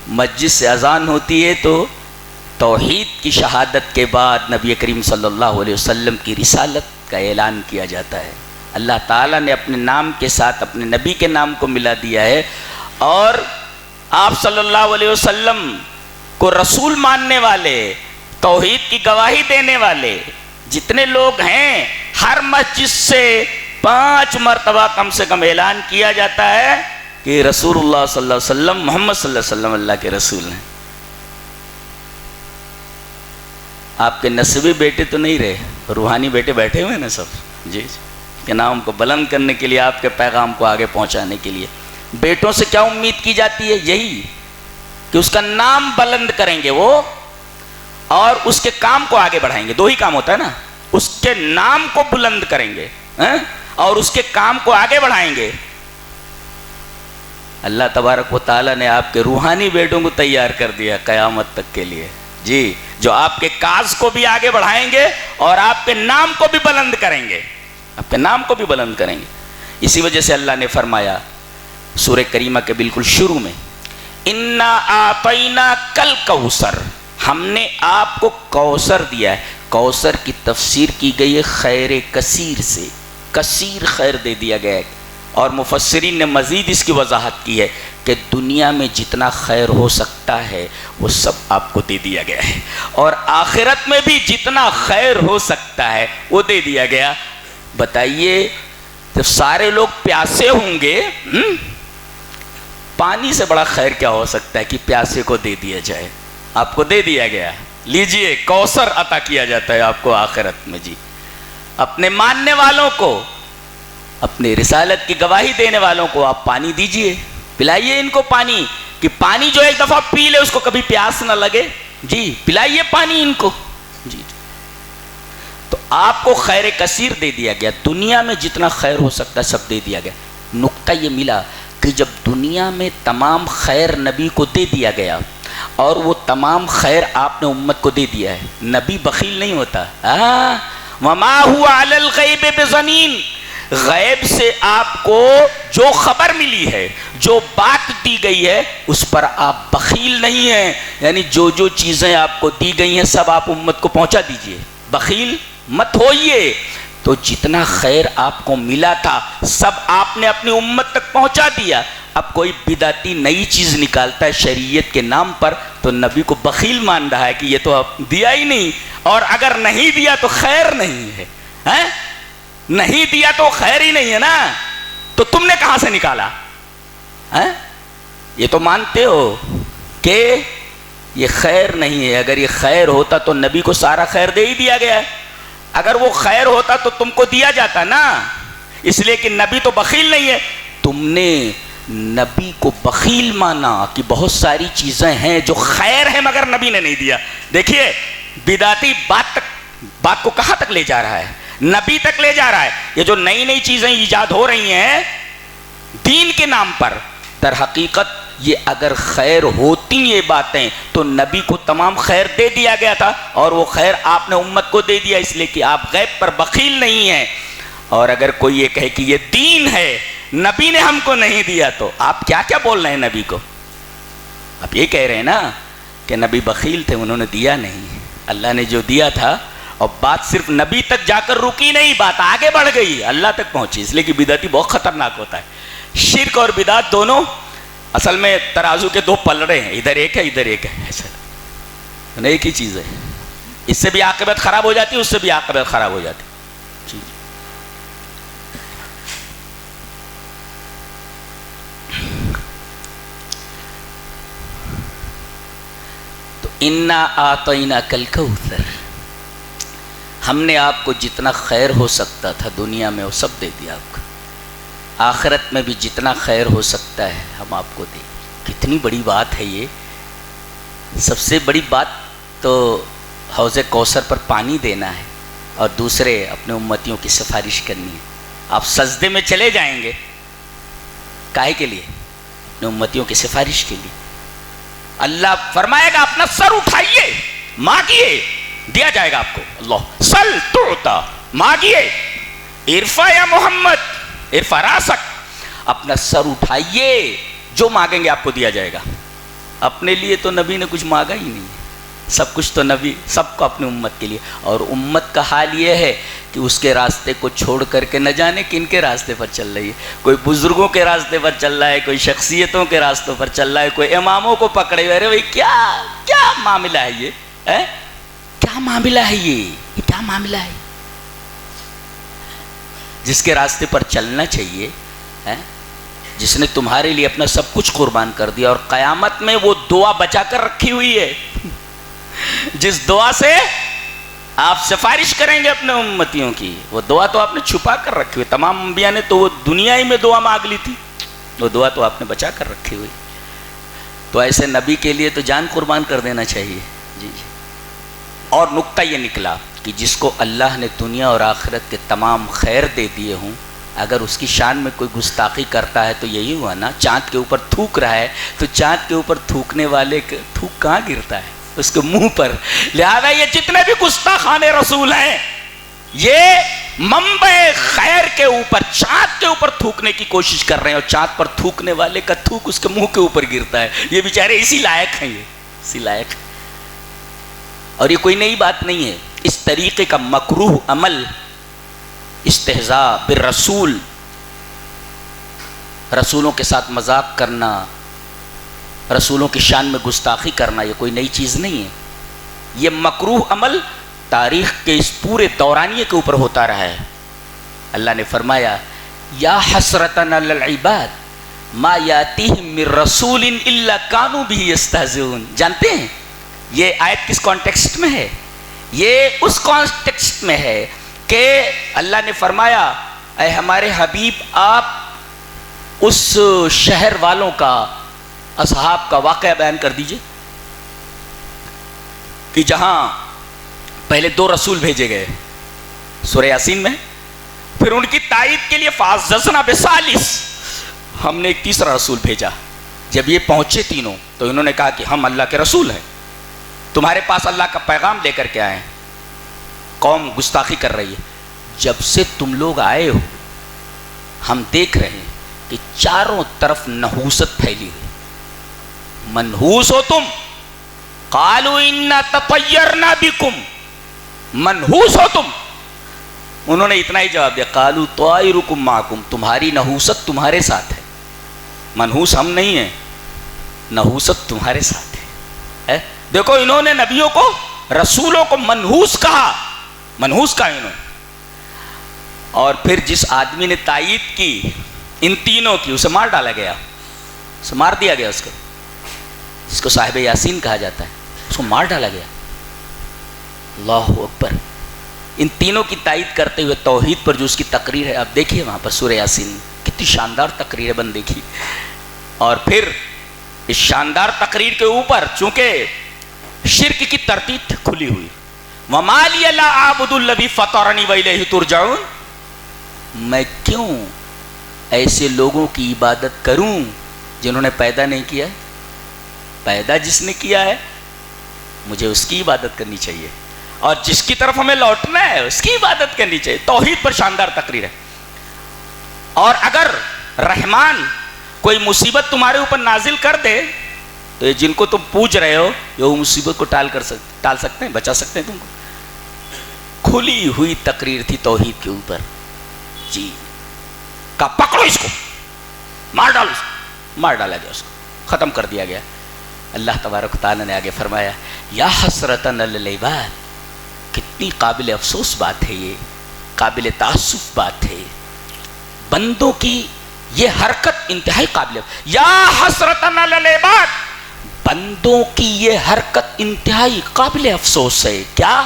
مسجد سے اذان ہوتی ہے تو توحید کی شہادت کے بعد نبی کریم صلی اللہ علیہ وسلم کی رسالت کا اعلان کیا جاتا ہے۔ اللہ تعالیٰ نے اپنے نام کے ساتھ اپنے نبی کے نام کو ملا دیا ہے، اور آپ صلی اللہ علیہ وسلم کو رسول ماننے والے، توحید کی گواہی دینے والے جتنے لوگ ہیں، ہر مسجد سے 5 مرتبہ کم سے کم اعلان کیا جاتا ہے کہ رسول اللہ صلی اللہ علیہ وسلم، محمد صلی اللہ علیہ وسلم اللہ کے رسول ہیں۔ آپ کے نسبی بیٹے تو نہیں رہے، روحانی بیٹے بیٹھے ہوئے ہیں نا سب، جی کہ نام کو بلند کرنے کے لیے، آپ کے پیغام کو آگے پہنچانے کے لیے۔ بیٹوں سے کیا امید کی جاتی ہے؟ یہی کہ اس کا نام بلند کریں گے وہ، اور اس کے کام کو آگے بڑھائیں گے۔ 2 ہی کام ہوتا ہے نا، اس کے نام کو بلند کریں گے اور اس کے کام کو آگے بڑھائیں گے۔ اللہ تبارک و تعالیٰ نے آپ کے روحانی بیٹوں کو تیار کر دیا قیامت تک کے لیے، جی، جو آپ کے کاز کو بھی آگے بڑھائیں گے اور آپ کے نام کو بھی بلند کریں گے، آپ کے نام کو بھی بلند کریں گے۔ اسی وجہ سے اللہ نے فرمایا سورہ کریمہ کے بالکل شروع میں، اِنَّا أَعْطَيْنَاكَ الْكَوْثَرَ، ہم نے آپ کو کوثر دیا ہے۔ کوثر کی تفسیر کی گئی ہے خیر کثیر سے، کثیر خیر دے دیا گیا ہے، اور مفسرین نے مزید اس کی وضاحت کی ہے کہ دنیا میں جتنا خیر ہو سکتا ہے وہ سب آپ کو دے دیا گیا ہے، اور آخرت میں بھی جتنا خیر ہو سکتا ہے وہ دے دیا گیا۔ بتائیے جب سارے لوگ پیاسے ہوں گے، پانی سے بڑا خیر کیا ہو سکتا ہے کہ پیاسے کو دے دیا جائے؟ آپ کو دے دیا گیا، لیجئے کوثر عطا کیا جاتا ہے آپ کو آخرت میں۔ جی، اپنے ماننے والوں کو، اپنے رسالت کی گواہی دینے والوں کو آپ پانی دیجئے، پلائیے ان کو پانی، کہ پانی جو ایک دفعہ پی لے اس کو کبھی پیاس نہ لگے۔ جی، پلائیے پانی ان کو۔ جی، تو آپ کو خیر کثیر دے دیا گیا، دنیا میں جتنا خیر ہو سکتا ہے سب دے دیا گیا۔ نقطہ یہ ملا کہ جب دنیا میں تمام خیر نبی کو دے دیا گیا اور وہ تمام خیر آپ نے امت کو دے دیا ہے، نبی بخیل نہیں ہوتا۔ وَمَا هُوَ عَلَى الْغَيْبِ بِضَنِينٍ، غیب سے آپ کو جو خبر ملی ہے، جو بات دی گئی ہے، اس پر آپ بخیل نہیں ہیں، یعنی جو جو چیزیں آپ کو دی گئی ہیں سب آپ امت کو پہنچا دیجئے، بخیل مت ہوئیے۔ تو جتنا خیر آپ کو ملا تھا سب آپ نے اپنی امت تک پہنچا دیا۔ اب کوئی بدعتی نئی چیز نکالتا ہے شریعت کے نام پر تو نبی کو بخیل مان رہا ہے کہ یہ تو آپ دیا ہی نہیں، اور اگر نہیں دیا تو خیر نہیں ہے، نہیں دیا تو خیر ہی نہیں ہے نا، تو تم نے کہاں سے نکالا؟ یہ تو مانتے ہو کہ یہ خیر نہیں ہے۔ اگر یہ خیر ہوتا تو نبی کو سارا خیر دے ہی دیا گیا ہے، اگر وہ خیر ہوتا تو تم کو دیا جاتا نا، اس لیے کہ نبی تو بخیل نہیں ہے۔ تم نے نبی کو بخیل مانا کہ بہت ساری چیزیں ہیں جو خیر ہیں مگر نبی نے نہیں دیا۔ دیکھیے بدعتی بات کو کہاں تک لے جا رہا ہے، نبی تک لے جا رہا ہے۔ یہ جو نئی نئی چیزیں ایجاد ہو رہی ہیں دین کے نام پر، در حقیقت یہ اگر خیر ہوتی یہ باتیں تو نبی کو تمام خیر دے دیا گیا تھا، اور وہ خیر آپ نے امت کو دے دیا، اس لیے کہ آپ غیب پر بخیل نہیں ہیں۔ اور اگر کوئی یہ کہے کہ یہ دین ہے نبی نے ہم کو نہیں دیا، تو آپ کیا کیا بول رہے ہیں نبی کو؟ آپ یہ کہہ رہے ہیں نا کہ نبی بخیل تھے، انہوں نے دیا نہیں۔ اللہ نے جو دیا تھا اور بات صرف نبی تک جا کر رکی نہیں، بات آگے بڑھ گئی، اللہ تک پہنچی. اس لیے کہ بدعتی بہت خطرناک ہوتا ہے. شرک اور بدعت دونوں اصل میں ترازو کے دو پلڑے ہیں، ادھر ایک ہے ادھر ایک ہے، ایسا ایک ہی چیز ہے. اس سے بھی عاقبت خراب ہو جاتی ہے، اس سے بھی عاقبت خراب ہو جاتی ہے. تو انا اعطیناک الکوثر، ہم نے آپ کو جتنا خیر ہو سکتا تھا دنیا میں وہ سب دے دیا آپ کو. آخرت میں بھی جتنا خیر ہو سکتا ہے ہم آپ کو دیں. کتنی بڑی بات ہے یہ. سب سے بڑی بات تو حوض کوثر پر پانی دینا ہے اور دوسرے اپنے امتیوں کی سفارش کرنی ہے. آپ سجدے میں چلے جائیں گے کاہے کے لیے؟ اپنے امتیوں کی سفارش کے لیے. اللہ فرمائے گا اپنا سر اٹھائیے، مانگیے، دیا جائے گا آپ کو. اللہ سل تعطا، مانگیے. ارفع یا محمد ارفع راسک، اپنا سر اٹھائیے، جو مانگیں گے آپ کو دیا جائے گا. اپنے لیے تو نبی نے کچھ مانگا ہی نہیں، سب کچھ تو نبی سب کو اپنی امت کے لیے. اور امت کا حال یہ ہے کہ اس کے راستے کو چھوڑ کر کے نہ جانے کن کے راستے پر چل رہی ہے. کوئی بزرگوں کے راستے پر چل رہا ہے، کوئی شخصیتوں کے راستوں پر چل رہا ہے، کوئی اماموں کو پکڑے ہوئے. ارے بھائی کیا معاملہ ہے یہ؟ کیا معاملہ ہے یہ کیا معاملہ ہے؟ جس کے راستے پر چلنا چاہیے، جس نے تمہارے لیے اپنا سب کچھ قربان کر دیا، اور قیامت میں وہ دعا بچا کر رکھی ہوئی ہے، جس دعا سے آپ سفارش کریں گے اپنے امتیوں کی، وہ دعا تو آپ نے چھپا کر رکھی ہوئی. تمام انبیاء نے تو وہ دنیا ہی میں دعا مانگ لی تھی، وہ دعا تو آپ نے بچا کر رکھی ہوئی. تو ایسے نبی کے لیے تو جان قربان کر دینا چاہیے. جی. اور نقطہ یہ نکلا کہ جس کو اللہ نے دنیا اور آخرت کے تمام خیر دے دیے ہوں، اگر اس کی شان میں کوئی گستاخی کرتا ہے تو یہی ہوا نا. چاند کے اوپر تھوک رہا ہے تو چاند کے اوپر تھوکنے والے تھوک کہاں گرتا ہے؟ اس کے منہ پر. لہذا یہ جتنے بھی گستاخان رسول ہیں، یہ منبع خیر کے اوپر چاند کے اوپر تھوکنے کی کوشش کر رہے ہیں، اور چاند پر تھوکنے والے کا تھوک اس کے منہ کے اوپر گرتا ہے. یہ بیچارے اسی لائق ہیں، یہ اسی لائق. اور یہ کوئی نئی بات نہیں ہے. اس طریقے کا مکروہ عمل، استہزاء بالرسول، رسولوں کے ساتھ مذاق کرنا، رسولوں کی شان میں گستاخی کرنا، یہ کوئی نئی چیز نہیں ہے. یہ مکروہ عمل تاریخ کے اس پورے دورانیے کے اوپر ہوتا رہا ہے. اللہ نے فرمایا یا حسرتن علی العباد ما یاتیہم من رسول الا کانوا بہ یستہزئون. جانتے ہیں یہ آیت کس کانٹیکسٹ میں ہے؟ یہ اس کانٹیکسٹ میں ہے کہ اللہ نے فرمایا اے ہمارے حبیب، آپ اس شہر والوں کا، اصحاب کا واقعہ بیان کر دیجئے کہ جہاں پہلے 2 رسول بھیجے گئے سورہ یاسین میں، پھر ان کی تائید کے لیے فَعَزَّزْنَا بِثَالِثٍ، ہم نے ایک تیسرا رسول بھیجا. جب یہ پہنچے تینوں تو انہوں نے کہا کہ ہم اللہ کے رسول ہیں، تمہارے پاس اللہ کا پیغام لے کر کے آئے ہیں. قوم گستاخی کر رہی ہے. جب سے تم لوگ آئے ہو ہم دیکھ رہے ہیں کہ چاروں طرف نحوست پھیلی ہوئی. منحوس ہو تم، قالوا انا تطیرنا بکم، منحوس ہو تم. انہوں نے اتنا ہی جواب دیا قالوا طائرکم معکم، تمہاری نحوست تمہارے ساتھ ہے، منحوس ہم نہیں ہیں، نحوست تمہارے ساتھ ہے. دیکھو انہوں نے نبیوں کو، رسولوں کو منحوس کہا، منحوس کہا انہوں نے. اور پھر جس آدمی نے تائید کی ان تینوں کی، اسے مار ڈالا گیا، اسے مار دیا گیا. اس کو صاحب یاسین کہا جاتا ہے، اس کو مار ڈالا گیا. اللہ اکبر. ان تینوں کی تائید کرتے ہوئے توحید پر جو اس کی تقریر ہے، آپ دیکھیے وہاں پر سورہ یاسین، کتنی شاندار تقریر ہے بندے کی. اور پھر اس شاندار تقریر کے اوپر چونکہ شرک کی ترتیب کھلی ہوئی، وَمَا لِيَ لَا أَعْبُدُ الَّذِي فَطَرَنِي وَإِلَيْهِ تُرْجَعُونَ، میں کیوں ایسے لوگوں کی عبادت کروں جنہوں نے پیدا نہیں کیا؟ پیدا جس نے کیا ہے مجھے اس کی عبادت کرنی چاہیے، اور جس کی طرف ہمیں لوٹنا ہے اس کی عبادت کرنی چاہیے. توحید پر شاندار تقریر ہے. اور اگر رحمان کوئی مصیبت تمہارے اوپر نازل کر دے تو یہ جن کو تم پوج رہے ہو یہ وہ مصیبت کو ٹال سکتے ہیں، بچا سکتے ہیں تم کو. کھلی ہوئی تقریر تھی توحید کے اوپر جی. کہا پکڑو اس کو, مار ڈالو اس کو. مار ڈالا گیا اس کو, ختم کر دیا گیا. اللہ تبارک و تعالیٰ نے آگے فرمایا یا حسرتن علی العباد, کتنی قابل افسوس بات ہے یہ, قابل تاسف بات ہے. بندوں کی یہ حرکت انتہائی قابل, یا حسرتن علی العباد, بندوں کی یہ حرکت انتہائی قابل افسوس ہے. کیا؟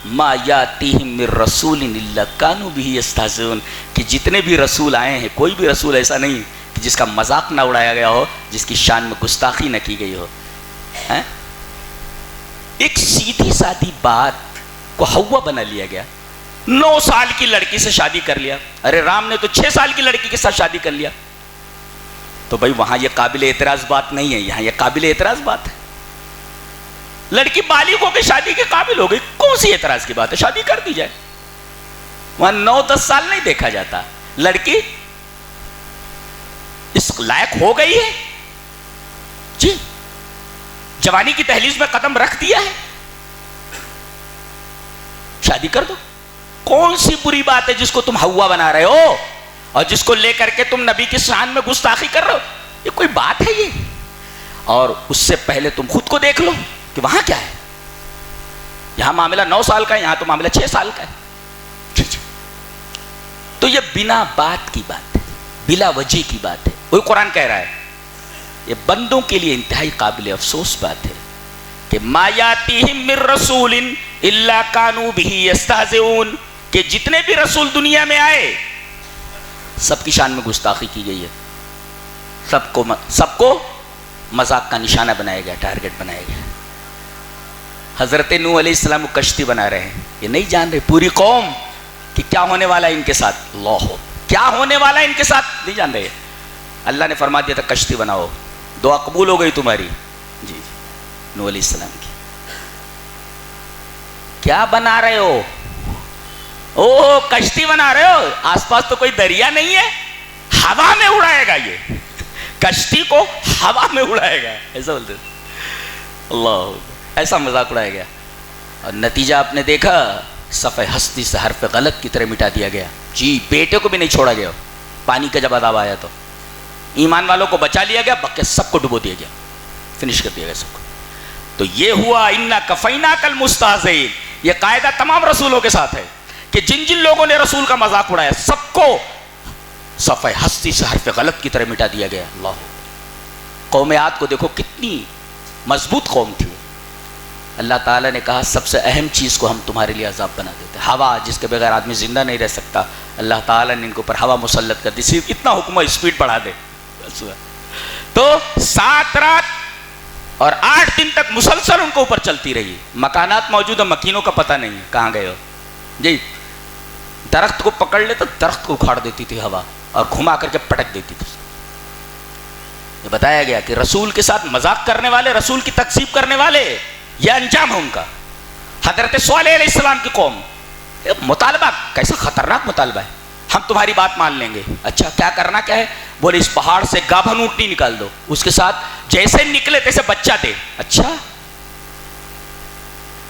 ما یاتیہم من رسول الا کانوا بہ یستہزئون, کہ جتنے بھی رسول آئے ہیں کوئی بھی رسول ایسا نہیں کہ جس کا مذاق نہ اڑایا گیا ہو, جس کی شان میں گستاخی نہ کی گئی ہو. ایک سیدھی سادی بات کو ہوا بنا لیا گیا. 9 سال کی لڑکی سے شادی کر لیا. ارے رام نے تو 6 سال کی لڑکی کے ساتھ شادی کر لیا. تو بھائی وہاں یہ قابل اعتراض بات نہیں ہے, یہاں یہ قابل اعتراض بات ہے. لڑکی بالغ ہو کے شادی کے قابل ہو گئی, کون سی اعتراض کی بات ہے, شادی کر دی جائے. وہاں 9-10 سال نہیں دیکھا جاتا. لڑکی اس لائق ہو گئی ہے جی, جوانی کی دہلیز میں قدم رکھ دیا ہے, شادی کر دو. کون سی بری بات ہے جس کو تم ہوا بنا رہے ہو اور جس کو لے کر کے تم نبی کی شان میں گستاخی کر رہے ہو؟ یہ کوئی بات ہے یہ؟ اور اس سے پہلے تم خود کو دیکھ لو کہ وہاں کیا ہے. یہاں معاملہ 9 سال کا ہے, یہاں تو معاملہ 6 سال کا ہے. تو یہ بنا بات کی بات ہے, بلا وجہ کی بات ہے. وہی قرآن کہہ رہا ہے, یہ بندوں کے لیے انتہائی قابل افسوس بات ہے کہ ما یاتیہم من رسول الا کانوا بہ یستہزئون, کہ جتنے بھی رسول دنیا میں آئے سب کی شان میں گستاخی کی گئی ہے, سب کو مذاق کا نشانہ بنایا گیا, ٹارگٹ بنایا گیا. حضرت نوح علیہ السلام کو کشتی بنا رہے ہیں, یہ نہیں جان رہے پوری قوم کہ کیا ہونے والا ہے ان کے ساتھ. اللہ کیا ہونے والا ہے ان کے ساتھ نہیں جان رہے. اللہ نے فرما دیا تھا کشتی بناؤ, دعا قبول ہو گئی تمہاری. جی نوح علیہ السلام کی. کیا بنا رہے ہو؟ او کشتی بنا رہے ہو, آس پاس تو کوئی دریا نہیں ہے, ہوا میں اڑائے گا, یہ کشتی کو ہوا میں اڑائے گا, ایسا بولتے. اللہ ایسا مذاق اڑایا گیا. اور نتیجہ آپ نے دیکھا, صفحہ ہستی سے حرف غلط کی طرح مٹا دیا گیا. جی بیٹے کو بھی نہیں چھوڑا گیا. پانی کا جب عذاب آیا تو ایمان والوں کو بچا لیا گیا, باقی سب کو ڈبو دیا گیا, فنش کر دیا گیا سب کو. تو یہ ہوا انا کفیناک المستہزئین. یہ قاعدہ تمام رسولوں کے ساتھ ہے کہ جن جن لوگوں نے رسول کا مذاق اڑایا سب کو صفحہ ہستی سے حرف غلط کی طرح مٹا دیا گیا. اللہ قوم عاد کو دیکھو کتنی مضبوط قوم تھی. اللہ تعالیٰ نے کہا سب سے اہم چیز کو ہم تمہارے لیے عذاب بنا دیتے. ہوا جس کے بغیر آدمی زندہ نہیں رہ سکتا, اللہ تعالیٰ نے ان کے اوپر ہوا مسلط کر دی. صرف اتنا حکم ہے اسپیڈ بڑھا دے. تو 7 رات اور 8 دن تک مسلسل ان کو اوپر چلتی رہی. مکانات موجود ہیں, مکینوں کا پتہ نہیں کہاں گئے ہو. جی درخت کو پکڑ لے تو درخت کو اکھاڑ دیتی تھی ہوا اور گھما کر کے پٹک دیتی تھی. یہ بتایا گیا کہ رسول کے ساتھ مذاق کرنے والے, رسول کی تکذیب کرنے والے, یہ انجام ہے ان کا. حضرت صالح علیہ السلام کی قوم, مطالبہ کیسا خطرناک مطالبہ ہے, ہم تمہاری بات مان لیں گے. اچھا کیا کرنا کیا ہے؟ بولے اس پہاڑ سے گابھن اونٹنی نکال دو, اس کے ساتھ جیسے نکلے تیسے بچہ دے. اچھا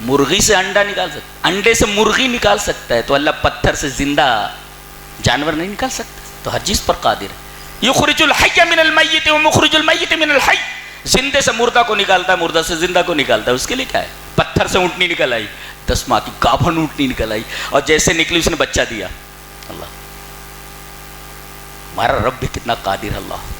مرغی سے انڈا نکال سکتا, انڈے سے مرغی نکال سکتا ہے, تو اللہ پتھر سے زندہ جانور نہیں نکال سکتا؟ تو ہر چیز پر قادر ہے. یخرج الحی من المیت ومخرج المیت من الحی, زندے سے مردہ کو نکالتا ہے, مردہ سے زندہ کو نکالتا ہے. اس کے لیے کیا ہے؟ پتھر سے اونٹنی نکل آئی, 10 ماہ کی گابھن اونٹنی نکل آئی, اور جیسے نکلی اس نے بچہ دیا. اللہ ہمارا رب بھی کتنا قادر ہے. اللہ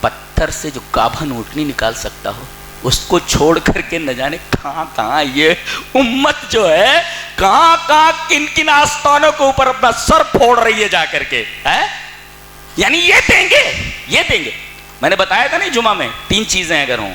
پتھر سے جو گابھن اونٹنی نکال سکتا ہو, اس کو چھوڑ کر کے نہ جانے کہاں کہاں یہ امت جو ہے کہاں کہاں کن کن آستانوں کے اوپر اپنا سر پھوڑ رہی ہے جا کر کے. یعنی یہ دیں گے, یہ دیں گے. میں نے بتایا تھا نہیں جمعہ میں, 3 چیزیں اگر ہوں,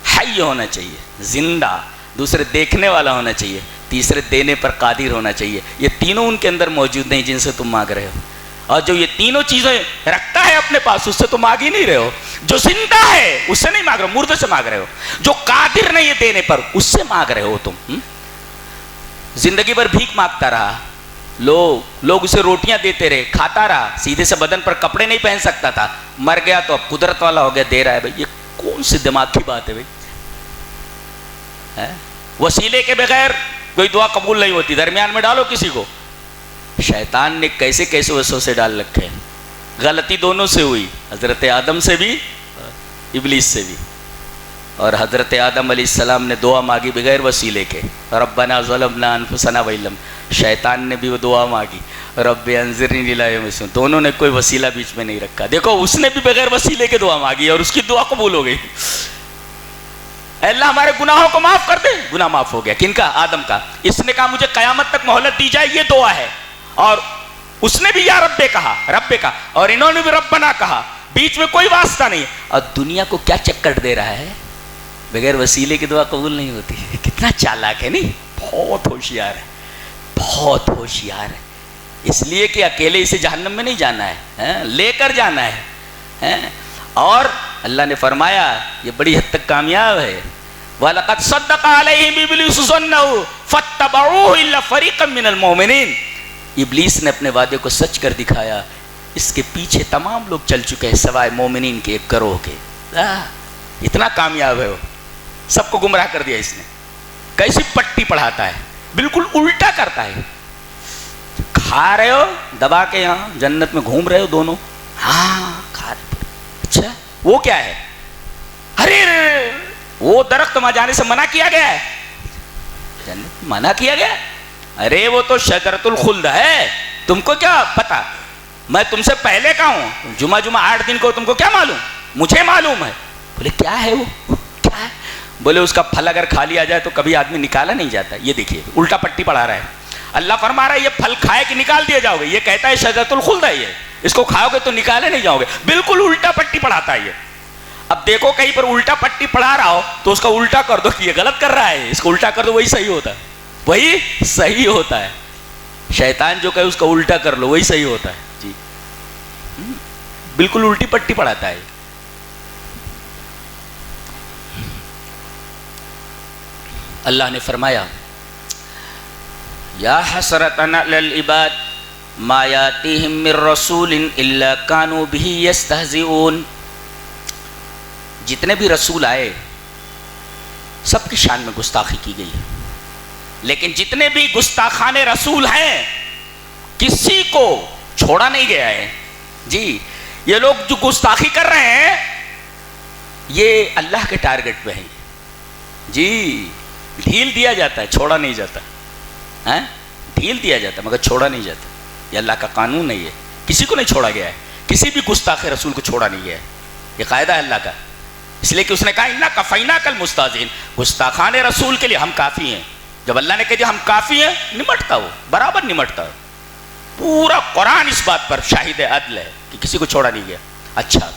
حی ہونا چاہیے, زندہ, دوسرے دیکھنے والا ہونا چاہیے, تیسرے دینے پر قادر ہونا چاہیے. یہ تینوں ان کے اندر موجود نہیں جن سے تم مانگ رہے ہو. اور جو یہ تینوں چیزیں رکھتا ہے اپنے پاس, اس سے تو مانگ ہی نہیں رہے ہو. جو زندہ ہے اس سے نہیں مانگ رہے ہو, مردے سے مانگ رہے ہو. جو قادر نہیں ہے دینے پر, اس سے مانگ رہے ہو تم. زندگی بھر بھیک مانگتا رہا, لوگ اسے روٹیاں دیتے رہے, کھاتا رہا, سیدھے سے بدن پر کپڑے نہیں پہن سکتا تھا, مر گیا تو اب قدرت والا ہو گیا, دے رہا ہے. بھائی یہ کون سی دماغ کی بات ہے بھائی؟ وسیلے کے بغیر کوئی دعا قبول نہیں ہوتی، درمیان میں ڈالو کسی کو. شیطان نے کیسے کیسے وسوسے ڈال رکھے ہیں. غلطی دونوں سے ہوئی، حضرت آدم سے بھی ابلیس سے بھی. اور حضرت آدم علیہ السلام نے دعا مانگی بغیر وسیلے کے، ربنا ظلمنا انفسنا وإن. شیطان نے بھی وہ دعا مانگی، رب انظرنی الی یوم یبعثون. دونوں نے کوئی وسیلہ بیچ میں نہیں رکھا. دیکھو اس نے بھی بغیر وسیلے کے دعا مانگی اور اس کی دعا قبول ہو گئی. اے اللہ ہمارے گناہوں کو معاف کر دے. گناہ معاف ہو گیا. کن کا؟ آدم کا. اس نے کہا مجھے قیامت تک مہلت دی جائے، یہ دعا ہے. اور اس نے بھی یا رب کہا، رب کا، اور انہوں نے بھی ربنا کہا. بیچ میں کوئی واسطہ نہیں. اور دنیا کو کیا چکر دے رہا ہے؟ بغیر وسیلے کی دعا قبول نہیں ہوتی. کتنا چالاک ہے نہیں؟ بہت ہوشیار ہے، بہت ہوشیار ہے. اس لیے کہ اکیلے اسے جہنم میں نہیں جانا ہے، لے کر جانا ہے. اور اللہ نے فرمایا یہ بڑی حد تک کامیاب ہے. وَلَقَدْ صَدَّقَ عَلَيْهِمْ إِبْلِيسُ ظَنَّهُ فَاتَّبَعُوهُ إِلَّا فَرِيقًا مِّنَ الْمُؤْمِنِينَ. ابلیس نے اپنے وعدے کو سچ کر دکھایا. اس کے پیچھے تمام لوگ چل چکے ہیں سوائے مومنین کے ایک گروہ کے. اتنا کامیاب ہے وہ، سب کو گمراہ کر دیا اس نے. کیسی پٹی پڑھاتا ہے، بالکل الٹا کرتا ہے. کھا رہے ہو دبا کے، یہاں جنت میں گھوم رہے ہو دونوں، ہاں کھا رہے. اچھا وہ کیا ہے؟ ارے وہ درخت وہاں جانے سے منع کیا گیا ہے، جنت منع کیا گیا. ارے وہ تو شجرۃ الخلد ہے، تم کو کیا پتا؟ میں تم سے پہلے کا ہوں. جمعہ 8 دن کو تم کو کیا معلوم؟ مجھے معلوم ہے. بولے کیا ہے وہ؟ کیا ہے؟ بولے اس کا پھل اگر کھا لیا جائے تو کبھی آدمی نکالا نہیں جاتا. یہ دیکھیے الٹا پٹی پڑھا رہا ہے. اللہ فرما رہا ہے یہ پھل کھائے کہ نکال دیے جاؤ گے. یہ کہتا ہے شجرۃ الخلد ہے، یہ اس کو کھاؤ گے تو نکالے نہیں جاؤ گے. بالکل الٹا پٹی پڑھاتا ہے یہ. اب دیکھو کہیں پر الٹا پٹی پڑھا رہا ہو تو اس کا الٹا کر دو کہ یہ غلط کر رہا ہے، اس کو الٹا کر دو، وہی صحیح ہوتا ہے. وہی صحیح ہوتا ہے. شیطان جو کہے اس کا الٹا کر لو، وہی صحیح ہوتا ہے. جی بالکل الٹی پٹی پڑھاتا ہے. اللہ نے فرمایا یا حسرتن علی العباد ما یاتیہم من رسول الا کانوا بہ یستہزئون. جتنے بھی رسول آئے سب کی شان میں گستاخی کی گئی ہے، لیکن جتنے بھی گستاخان رسول ہیں کسی کو چھوڑا نہیں گیا ہے. جی یہ لوگ جو گستاخی کر رہے ہیں یہ اللہ کے ٹارگٹ پہ ہیں. جی ڈھیل دیا جاتا ہے، چھوڑا نہیں جاتا. ڈھیل دیا جاتا ہے مگر چھوڑا نہیں جاتا. یہ اللہ کا قانون نہیں ہے، کسی کو نہیں چھوڑا گیا ہے، کسی بھی گستاخ رسول کو چھوڑا نہیں گیا ہے. یہ قاعدہ ہے اللہ کا. اس لیے کہ اس نے کہا انا کفیناک المستہزئین. گستاخان رسول کے لیے ہم کافی ہیں. جب اللہ نے کہا جی ہم کافی ہیں، نمٹتا ہو، برابر نمٹتا ہو. پورا قرآن اس بات پر شاہد عدل ہے کہ کسی کو چھوڑا نہیں گیا. اچھا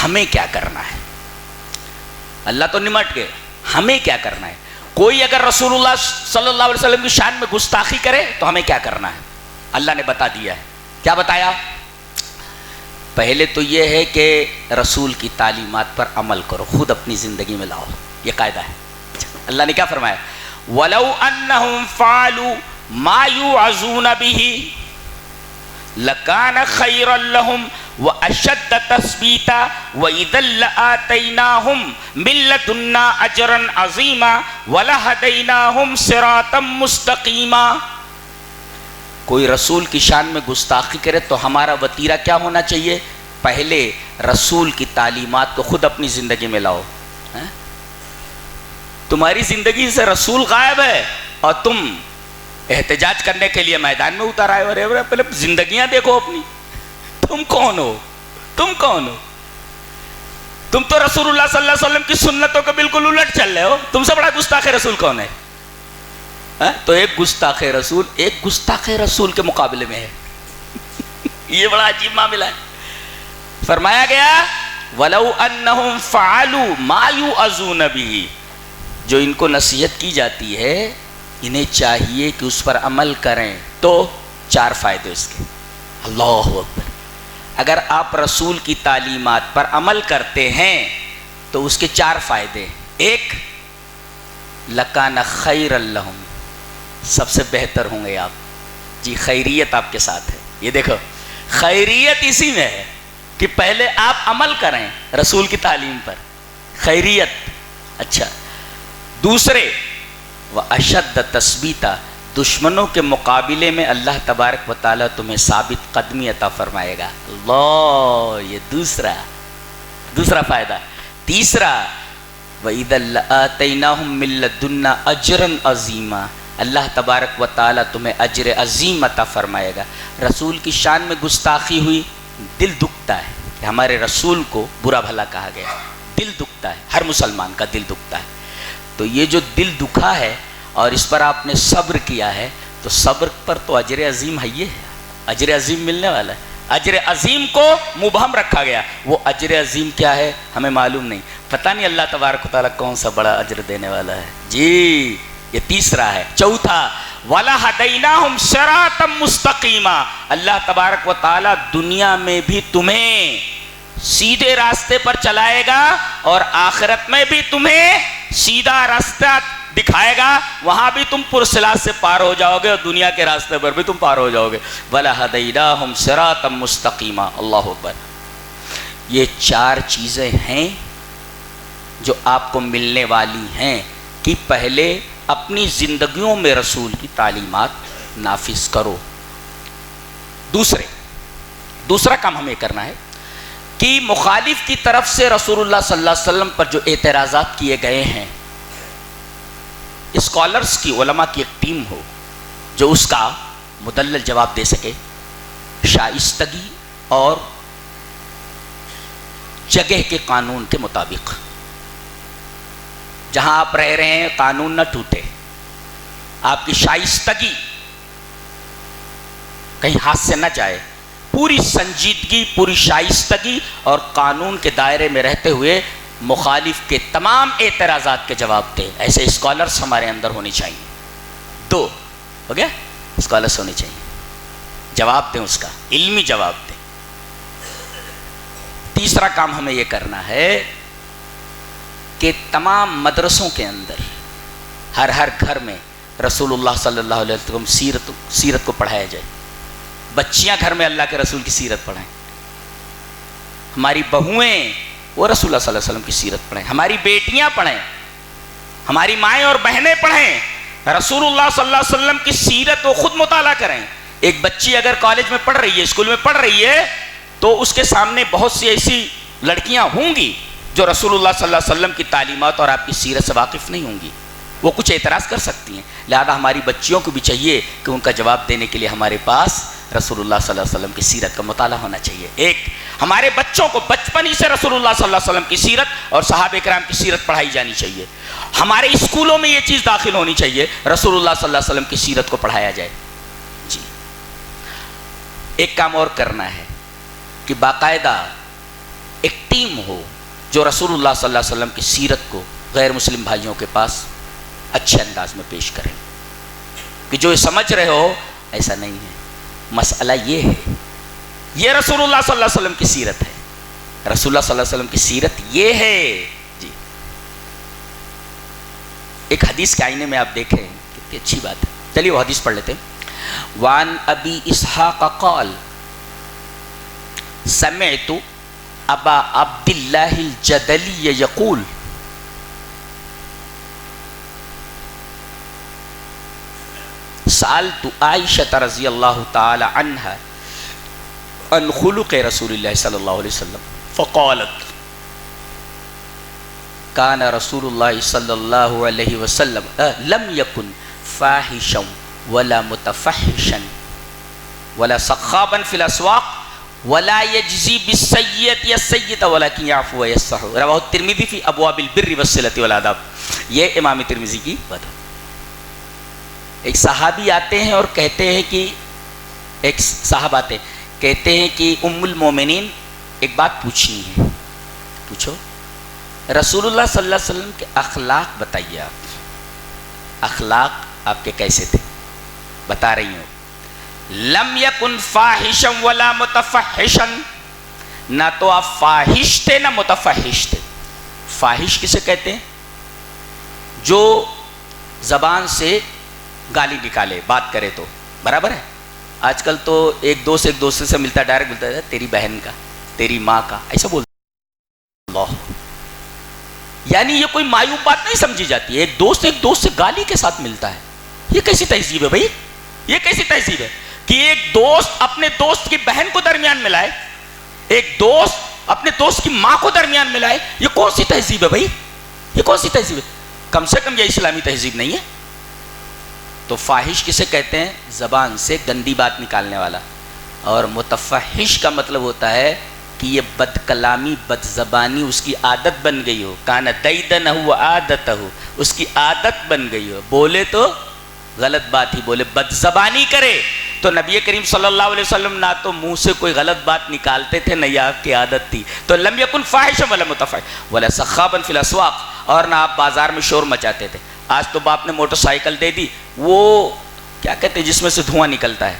ہمیں کیا کرنا ہے؟ اللہ تو نمٹ گئے، ہمیں کیا کرنا ہے؟ کوئی اگر رسول اللہ صلی اللہ علیہ وسلم کی شان میں گستاخی کرے تو ہمیں کیا کرنا ہے؟ اللہ نے بتا دیا ہے. کیا بتایا؟ پہلے تو یہ ہے کہ رسول کی تعلیمات پر عمل کرو، خود اپنی زندگی میں لاؤ. یہ قاعدہ ہے. اللہ نے کیا فرمایا؟ وَلَوْ أَنَّهُمْ فَعَلُوا مَا يُوعَظُونَ بِهِ لَكَانَ خَيْرًا لَهُمْ وَأَشَدَّ تَثْبِيتًا وَإِذًا لَآتَيْنَاهُمْ مِن لَّدُنَّا أَجْرًا عَظِيمًا وَلَهَدَيْنَاهُمْ صِرَاطًا مُّسْتَقِيمًا. کوئی رسول کی شان میں گستاخی کرے تو ہمارا وتیرہ کیا ہونا چاہیے؟ پہلے رسول کی تعلیمات کو خود اپنی زندگی میں لاؤ. تمہاری زندگی سے رسول غائب ہے اور تم احتجاج کرنے کے لیے میدان میں اتر آئے ہو. پہلے زندگیاں دیکھو اپنی. تم کون ہو؟ تم کون ہو؟ تم تو رسول اللہ صلی اللہ علیہ وسلم کی سنتوں کو بالکل الٹ چل رہے ہو. تم سے بڑا گستاخ رسول کون ہے؟ تو ایک گستاخ رسول کے مقابلے میں ہے. یہ بڑا عجیب معاملہ ہے. فرمایا گیا وَلَوْ أَنَّهُمْ فَعَلُوا مَا يُوعَظُونَ بِهِ. جو ان کو نصیحت کی جاتی ہے انہیں چاہیے کہ اس پر عمل کریں. تو 4 فائدے اس کے. اللہ اکبر. اگر آپ رسول کی تعلیمات پر عمل کرتے ہیں تو اس کے 4 فائدے. ایک، لَكَانَ خَيْرًا لَهُمْ. سب سے بہتر ہوں گے آپ. جی خیریت آپ کے ساتھ ہے. یہ دیکھو خیریت اسی میں ہے کہ پہلے آپ عمل کریں رسول کی تعلیم پر. خیریت. اچھا دوسرے وَأَشَدَّ تَثْبِيتًا، دشمنوں کے مقابلے میں اللہ تبارک و تعالیٰ تمہیں ثابت قدمی عطا فرمائے گا. اللہ، یہ دوسرا فائدہ. تیسرا، وَإِذَا لَآتَيْنَاهُم مِّن لَّدُنَّا أَجْرًا عَظِيمًا، اللہ تبارک و تعالیٰ تمہیں اجر عظیم عطا فرمائے گا. رسول کی شان میں گستاخی ہوئی، دل دکھتا ہے کہ ہمارے رسول کو برا بھلا کہا گیا، دل دکھتا ہے، ہر مسلمان کا دل دکھتا ہے. تو یہ جو دل دکھا ہے اور اس پر آپ نے صبر کیا ہے، تو صبر پر تو اجر عظیم ہے، یہ اجر عظیم ملنے والا ہے. اجر عظیم کو مبہم رکھا گیا، وہ اجر عظیم کیا ہے ہمیں معلوم نہیں، پتہ نہیں اللہ تبارک و تعالیٰ کون سا بڑا اجر دینے والا ہے. جی یہ تیسرا ہے. چوتھا، وَلَهَدَيْنَاهُمْ صِرَاطًا مُسْتَقِيمًا، اللہ تبارک و تعالیٰ دنیا میں بھی تمہیں سیدھے راستے پر چلائے گا اور آخرت میں بھی تمہیں سیدھا راستہ دکھائے گا، وہاں بھی تم پرسلات سے پار ہو جاؤ گے اور دنیا کے راستے پر بھی تم پار ہو جاؤ گے. وَلَهَدَيْنَاهُمْ صِرَاطًا مُسْتَقِيمًا. اللہ اکبر. یہ 4 چیزیں ہیں جو آپ کو ملنے والی ہیں کہ پہلے اپنی زندگیوں میں رسول کی تعلیمات نافذ کرو. دوسرا کام ہمیں کرنا ہے کہ مخالف کی طرف سے رسول اللہ صلی اللہ علیہ وسلم پر جو اعتراضات کیے گئے ہیں، اسکالرز کی، علماء کی ایک ٹیم ہو جو اس کا مدلل جواب دے سکے، شائستگی اور جگہ کے قانون کے مطابق. جہاں آپ رہ رہے ہیں قانون نہ ٹوٹے، آپ کی شائستگی کہیں ہاتھ سے نہ جائے، پوری سنجیدگی، پوری شائستگی اور قانون کے دائرے میں رہتے ہوئے مخالف کے تمام اعتراضات کے جواب دے. ایسے اسکالرز ہمارے اندر ہونے چاہیے. 2 ہو گیا، اسکالرز ہونے چاہیے، جواب دیں، اس کا علمی جواب دیں. تیسرا کام ہمیں یہ کرنا ہے کہ تمام مدرسوں کے اندر، ہر گھر میں رسول اللہ صلی اللہ علیہ وسلم سیرت کو پڑھایا جائے. بچیاں گھر میں اللہ کے رسول کی سیرت پڑھیں، ہماری بہویں وہ رسول اللہ صلی اللہ علیہ وسلم کی سیرت پڑھیں، ہماری بیٹیاں پڑھیں، ہماری مائیں اور بہنیں پڑھیں. رسول اللہ صلی اللہ علیہ وسلم کی سیرت وہ خود مطالعہ کریں. ایک بچی اگر کالج میں پڑھ رہی ہے، اسکول میں پڑھ رہی ہے، تو اس کے سامنے بہت سی ایسی لڑکیاں ہوں گی جو رسول اللہ صلی اللہ علیہ وسلم کی تعلیمات اور آپ کی سیرت سے واقف نہیں ہوں گی، وہ کچھ اعتراض کر سکتی ہیں. لہذا ہماری بچیوں کو بھی چاہیے کہ ان کا جواب دینے کے لیے ہمارے پاس رسول اللہ صلی اللہ علیہ وسلم کی سیرت کا مطالعہ ہونا چاہیے. ایک، ہمارے بچوں کو بچپن ہی سے رسول اللہ صلی اللہ علیہ وسلم کی سیرت اور صحابہ کرام کی سیرت پڑھائی جانی چاہیے. ہمارے اسکولوں میں یہ چیز داخل ہونی چاہیے، رسول اللہ صلی اللہ علیہ وسلم کی سیرت کو پڑھایا جائے. جی ایک کام اور کرنا ہے کہ باقاعدہ ایک ٹیم ہو جو رسول اللہ صلی اللہ علیہ وسلم کی سیرت کو غیر مسلم بھائیوں کے پاس اچھے انداز میں پیش کریں. کہ جو سمجھ رہے ہو ایسا نہیں ہے، مسئلہ یہ ہے، یہ رسول اللہ صلی اللہ علیہ وسلم کی سیرت ہے، رسول اللہ صلی اللہ علیہ وسلم کی سیرت یہ ہے. جی ایک حدیث کے آئینے میں آپ دیکھیں کتنی اچھی بات ہے. چلیے وہ حدیث پڑھ لیتے ہیں. وعن ابی اسحاق قال سمعت ابا عبد اللہ الجدلی یقول سألت عائشة رضی اللہ تعالی عنہ عن خلق رسول اللہ صلی اللہ علیہ وسلم فقالت كان رسول اللہ صلی اللہ علیہ وسلم لم يكن فاحشا ولا متفحشا ولا سخابا في الاسواق ولا يجزي بالسيئة السيئة ولكن يعفو ويصفح. رواه الترمذي في ابواب البر والصلة والآداب. یہ امام ترمذی کی بات ہے. ایک صحابی آتے ہیں اور کہتے ہیں کہ ایک صاحب آتے ہیں کہتے ہیں کہ ام المومنین ایک بات پوچھنی ہے. پوچھو. رسول اللہ صلی اللہ علیہ وسلم کے اخلاق بتائیے. آپ اخلاق آپ کے کیسے تھے؟ بتا رہی ہوں. لم یکن فاحشا ولا متفحشا، نہ تو آپ فاحش تھے نہ متفحش تھے. فاحش کسے کہتے ہیں؟ جو زبان سے گالی نکالے، بات کرے تو برابر ہے. آج کل تو ایک دوسرے سے ملتا ہے، ڈائریکٹ ملتا ہے تیری بہن کا، تیری ماں کا، ایسا بولتا. اللہ یعنی یہ کوئی معیوب بات نہیں سمجھی جاتی ہے. ایک دوست سے گالی کے ساتھ ملتا ہے. یہ کیسی تہذیب ہے بھائی؟ یہ کیسی تہذیب ہے کہ ایک دوست اپنے دوست کی بہن کو درمیان ملائے, ایک دوست اپنے دوست کی ماں کو درمیان ملائے؟ یہ کون سی تہذیب ہے بھائی؟ یہ کون سی تہذیب ہے؟ کم سے کم یہ اسلامی تہذیب نہیں ہے. تو فاحش کسے کہتے ہیں؟ زبان سے گندی بات نکالنے والا. اور متفحش کا مطلب ہوتا ہے کہ یہ بد کلامی, بد زبانی اس کی عادت بن گئی ہو. کان دیدنہ و عادتہ, اس کی عادت بن گئی ہو, بولے تو غلط بات ہی بولے, بد زبانی کرے. تو نبی کریم صلی اللہ علیہ وسلم نہ تو منہ سے کوئی غلط بات نکالتے تھے, نہ یہ آپ کی عادت تھی. تو لم یکن فاحشا ولا متفحش ولا سخابا فی الاسواق, اور نہ آپ بازار میں شور مچاتے تھے. آج تو باپ نے موٹر سائیکل دے دی, وہ کیا کہتے ہیں جس میں سے دھواں نکلتا ہے,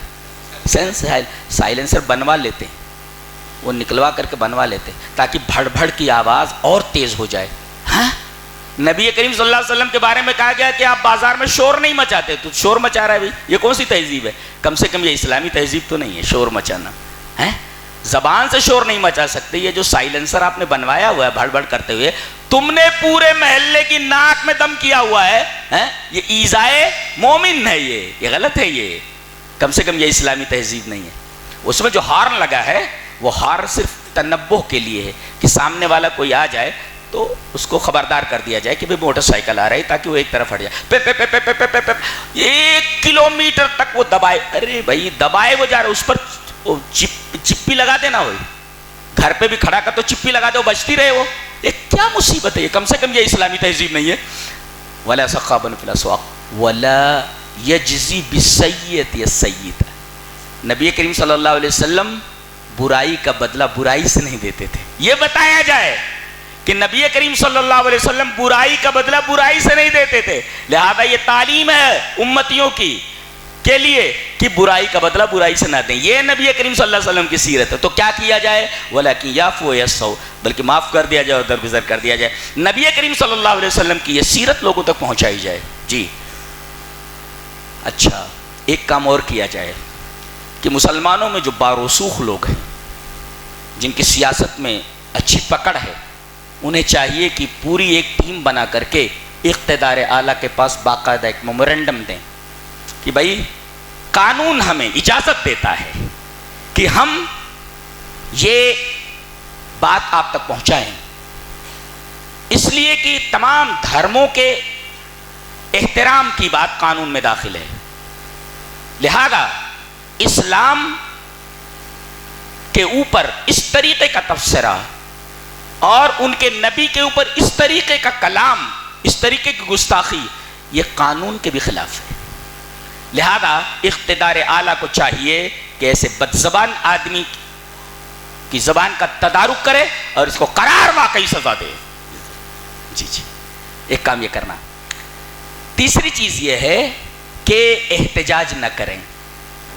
سائلنسر بنوا لیتے ہیں, وہ نکلوا کر کے بنوا لیتے تاکہ بھڑ بھڑ کی آواز اور تیز ہو جائے. ہاں, نبی کریم صلی اللہ علیہ وسلم کے بارے میں کہا گیا کہ آپ بازار میں شور نہیں مچاتے, تو شور مچا رہا ہے بھائی, یہ کون سی تہذیب ہے؟ کم سے کم یہ اسلامی تہذیب تو نہیں ہے شور مچانا. ہیں, زبان سے شور نہیں مچا سکتے. یہ جو سائلنسر آپ نے بنوایا ہوا ہے بھڑ بھڑ کرتے ہوئے, تم نے پورے محلے کی ناک میں دم کیا ہوا ہے, یہ ایذائے مومن ہے, یہ غلط ہے. یہ کم سے کم یہ اسلامی تہذیب نہیں ہے. اس میں جو ہارن لگا ہے وہ ہارن صرف تنبہ کے لیے ہے کہ سامنے والا کوئی آ جائے تو اس کو خبردار کر دیا جائے کہ بھئی موٹر سائیکل آ رہی, تاکہ وہ ایک طرف ہٹ جائے. پے پے پے پے پے پے پے 1 کلومیٹر تک وہ دبائے. ارے بھائی دبائے وہ جا رہا ہے, اس پر چپی لگا دینا. ہوئی گھر پہ بھی کھڑا کر تو چپی لگا دو, بجتی رہے وہ. یہ کیا مصیبت ہے؟ یہ کم سے کم یہ اسلامی تہذیب نہیں ہے. ولا سخابا فی الاسواق ولا یجزی بالسیئۃ السیئۃ. نبی کریم صلی اللہ علیہ وسلم برائی کا بدلہ برائی سے نہیں دیتے تھے. یہ بتایا جائے کہ نبی کریم صلی اللہ علیہ وسلم برائی کا بدلہ برائی سے نہیں دیتے تھے. لہذا یہ تعلیم ہے امتیوں کی کے لیے کہ برائی کا بدلہ برائی سے نہ دیں. یہ نبی کریم صلی اللہ علیہ وسلم کی سیرت ہے. تو کیا کیا جائے؟ وَلَكِنْ يَعْفُوا وَيَصْفَحُوا, بلکہ معاف کر دیا جائے اور درگزر کر دیا جائے. نبی کریم صلی اللہ علیہ وسلم کی یہ سیرت لوگوں تک پہنچائی جائے. جی اچھا, ایک کام اور کیا جائے کہ مسلمانوں میں جو بارسوخ لوگ ہیں, جن کی سیاست میں اچھی پکڑ ہے, انہیں چاہیے کہ پوری ایک ٹیم بنا کر کے اقتدار اعلیٰ کے پاس باقاعدہ ایک میمورنڈم دیں کہ بھائی قانون ہمیں اجازت دیتا ہے کہ ہم یہ بات آپ تک پہنچائیں, اس لیے کہ تمام دھرموں کے احترام کی بات قانون میں داخل ہے. لہذا اسلام کے اوپر اس طریقے کا تبصرہ اور ان کے نبی کے اوپر اس طریقے کا کلام, اس طریقے کی گستاخی, یہ قانون کے بھی خلاف ہے. لہذا اقتدار اعلیٰ کو چاہیے کہ ایسے بدزبان آدمی کی زبان کا تدارک کرے اور اس کو قرار واقعی سزا دے. جی ایک کام یہ کرنا. تیسری چیز یہ ہے کہ احتجاج نہ کریں.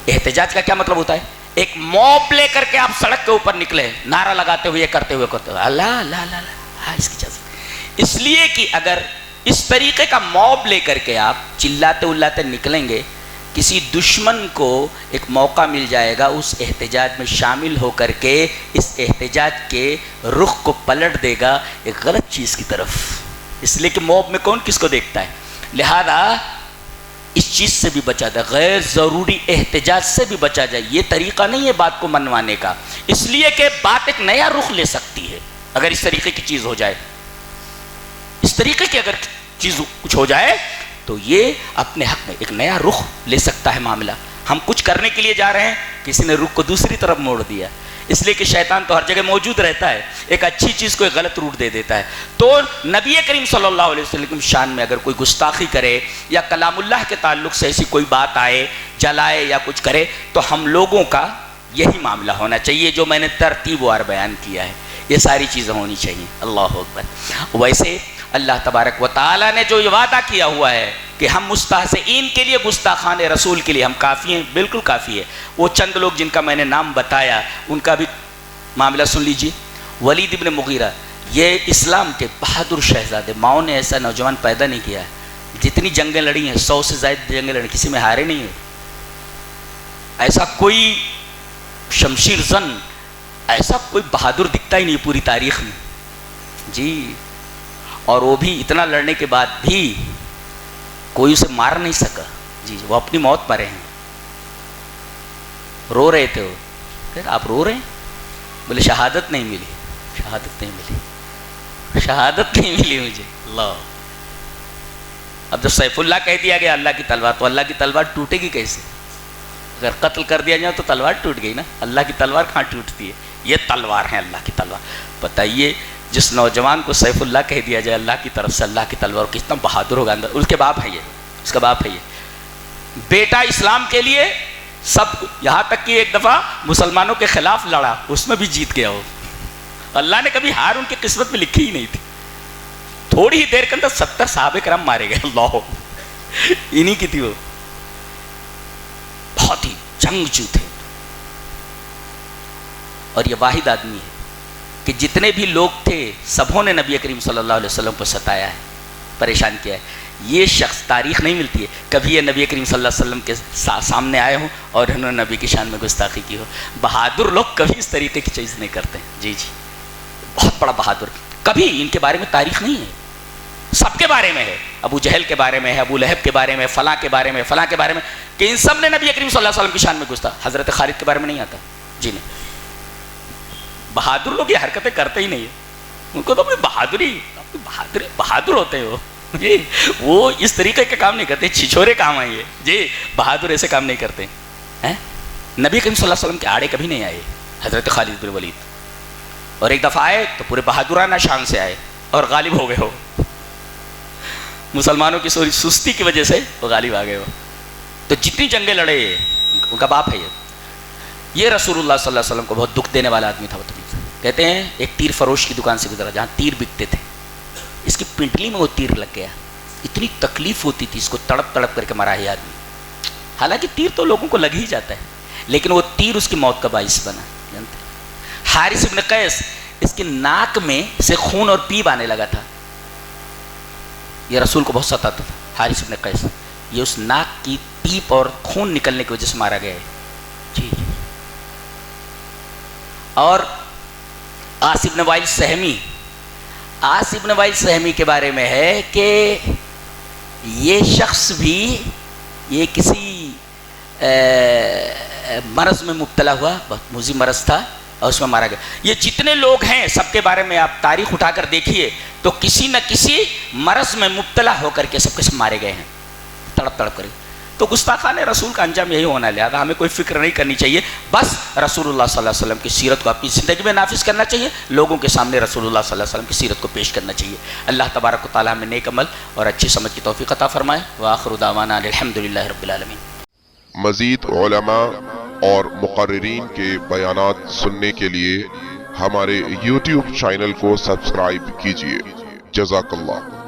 احتجاج کا کیا مطلب ہوتا ہے؟ ایک موب لے کر کے آپ سڑک کے اوپر نکلے, نعرہ لگاتے ہوئے کرتے ہوئے اللہ اللہ اللہ, اس کی اجازت. اس لیے کہ اگر اس طریقے کا موب لے کر کے آپ چلاتے الاتے نکلیں گے, کسی دشمن کو ایک موقع مل جائے گا اس احتجاج میں شامل ہو کر کے اس احتجاج کے رخ کو پلٹ دے گا ایک غلط چیز کی طرف. اس لیے کہ موب میں کون کس کو دیکھتا ہے. لہذا اس چیز سے بھی بچا جائے, غیر ضروری احتجاج سے بھی بچا جائے. یہ طریقہ نہیں ہے بات کو منوانے کا, اس لیے کہ بات ایک نیا رخ لے سکتی ہے اگر اس طریقے کی چیز ہو جائے. اس طریقے کی اگر چیز کچھ ہو جائے تو یہ اپنے حق میں ایک نیا رخ لے سکتا ہے معاملہ. ہم کچھ کرنے کے لیے جا رہے ہیں, کسی نے رخ کو دوسری طرف موڑ دیا, اس لیے کہ شیطان تو ہر جگہ موجود رہتا ہے, ایک اچھی چیز کو ایک غلط روٹ دے دیتا ہے. تو نبی کریم صلی اللہ علیہ وسلم کی شان میں اگر کوئی گستاخی کرے یا کلام اللہ کے تعلق سے ایسی کوئی بات آئے, جلائے یا کچھ کرے, تو ہم لوگوں کا یہی معاملہ ہونا چاہیے جو میں نے ترتیب وار بیان کیا ہے. یہ ساری چیزیں ہونی چاہیے. اللہ اکبر. ویسے اللہ تبارک و تعالیٰ نے جو یہ وعدہ کیا ہوا ہے کہ ہم مستہزئین کے لیے, گستاخان رسول کے لیے ہم کافی ہیں, بالکل کافی ہے. وہ چند لوگ جن کا میں نے نام بتایا ان کا بھی معاملہ سن لیجیے. ولید ابن مغیرہ, یہ اسلام کے بہادر شہزادے, ماؤں نے ایسا نوجوان پیدا نہیں کیا ہے. جتنی جنگیں لڑی ہیں 100 سے زائد جنگیں لڑی, کسی میں ہارے نہیں ہیں. ایسا کوئی شمشیر زن, ایسا کوئی بہادر دکھتا ہی نہیں پوری تاریخ میں. جی اور وہ بھی اتنا لڑنے کے بعد بھی کوئی اسے مار نہیں سکا. جی وہ اپنی موت مرے ہیں. رو رہے تھے وہ. پھر آپ رو رہے ہیں؟ بولے شہادت نہیں ملی، شہادت نہیں ملی، شہادت نہیں ملی مجھے. اللہ. اب جب سیف اللہ کہہ دیا گیا اللہ کی تلوار، تو اللہ کی تلوار ٹوٹے گی کیسے؟ اگر قتل کر دیا جائے تو تلوار ٹوٹ گئی نا. اللہ کی تلوار کہاں ٹوٹتی ہے؟ یہ تلوار ہے اللہ کی تلوار. بتائیے جس نوجوان کو سیف اللہ کہہ دیا جائے اللہ کی طرف سے، اللہ کی تلوار، کتنا بہادر ہوگا اندر. اس کے باپ ہے یہ، اس کا باپ ہے یہ. بیٹا اسلام کے لیے سب، یہاں تک کہ ایک دفعہ مسلمانوں کے خلاف لڑا، اس میں بھی جیت گیا وہ. اللہ نے کبھی ہار ان کی قسمت میں لکھی ہی نہیں تھی. تھوڑی ہی دیر کے اندر 70 صحابہ کرام مارے گئے. اللہ، انہی کی تھی وہ. بہت ہی جنگجو تھے. اور یہ واحد آدمی ہے کہ جتنے بھی لوگ تھے سبوں نے نبی کریم صلی اللہ علیہ وسلم کو ستایا ہے، پریشان کیا ہے. یہ شخص تاریخ نہیں ملتی ہے کبھی یہ نبی کریم صلی اللہ علیہ وسلم کے سامنے آئے ہوں اور انہوں نے نبی کی شان میں گستاخی کی ہو. بہادر لوگ کبھی اس طریقے کی چیز نہیں کرتے. جی جی، بہت بڑا بہادر. کبھی ان کے بارے میں تاریخ نہیں ہے. سب کے بارے میں ہے، ابو جہل کے بارے میں ہے، ابو لہب کے بارے میں، فلاں کے بارے میں، فلاں کے بارے میں، کہ ان سب نے نبی کریم صلی اللہ علیہ وسلم کی شان میں گستاخی. حضرت خالد کے بارے میں نہیں آتا. جی نہیں. بہادر لوگ یہ حرکتیں کرتے ہی نہیں ہیں. ان کو تو اپنی بہادر ہوتے ہیں وہ. جی وہ اس طریقے کے کام نہیں کرتے، چھچورے کام ہیں یہ. جی بہادر ایسے کام نہیں کرتے ہیں. نبی کریم صلی اللہ علیہ وسلم کے آڑے کبھی نہیں آئے حضرت خالد بن ولید. اور ایک دفعہ آئے تو پورے بہادرانہ شان سے آئے اور غالب ہو گئے ہو. مسلمانوں کی سستی کی وجہ سے وہ غالب آ گئے ہو. تو جتنی جنگیں لڑے ان کا باپ ہے یہ رسول اللہ صلی اللہ علیہ وسلم کو بہت دکھ دینے والا آدمی تھا. وہ کہتے ہیں ایک تیر فروش کی دکان سے گزرا جہاں تیر بکتے تھے. اس کی پنڈلی میں وہ تیر لگ گیا. اتنی تکلیف ہوتی تھی اس کو، تڑپ تڑپ کر کے مرا ہے آدمی. حالانکہ تیر تو لوگوں کو لگ ہی جاتا ہے، لیکن وہ تیر اس کی موت کا باعث بنا. جانتے حارث ابن قیس، اس کے ناک میں سے خون اور پیپ آنے لگا تھا. یہ رسول کو بہت ستاتا تھا. حارث ابن قیس یہ اس ناک کی پیپ اور خون نکلنے کی وجہ سے مارا گیا ہے. جی. اور عاص بن وائل سہمی، عاص بن وائل سہمی کے بارے میں ہے کہ یہ شخص بھی یہ کسی مرض میں مبتلا ہوا، بہت مضر مرض تھا اور اس میں مارا گیا. یہ جتنے لوگ ہیں سب کے بارے میں آپ تاریخ اٹھا کر دیکھیے تو کسی نہ کسی مرض میں مبتلا ہو کر کے سب کے سب مارے گئے ہیں تڑپ تڑپ کر. تو گستاخان رسول کا انجام یہی ہونا. لہٰذا ہمیں کوئی فکر نہیں کرنی چاہیے، بس رسول اللہ صلی اللہ علیہ وسلم کی سیرت کو اپنی زندگی میں نافذ کرنا چاہیے، لوگوں کے سامنے رسول اللہ صلی اللہ علیہ وسلم کی سیرت کو پیش کرنا چاہیے. اللہ تبارک و تعالیٰ ہمیں نیک عمل اور اچھی سمجھ کی توفیق عطا فرمائے. وآخر دعوانا الحمدللہ رب العالمین. مزید علماء اور مقررین کے بیانات سننے کے لیے ہمارے YouTube چینل کو سبسکرائب کیجیے. جزاک اللہ.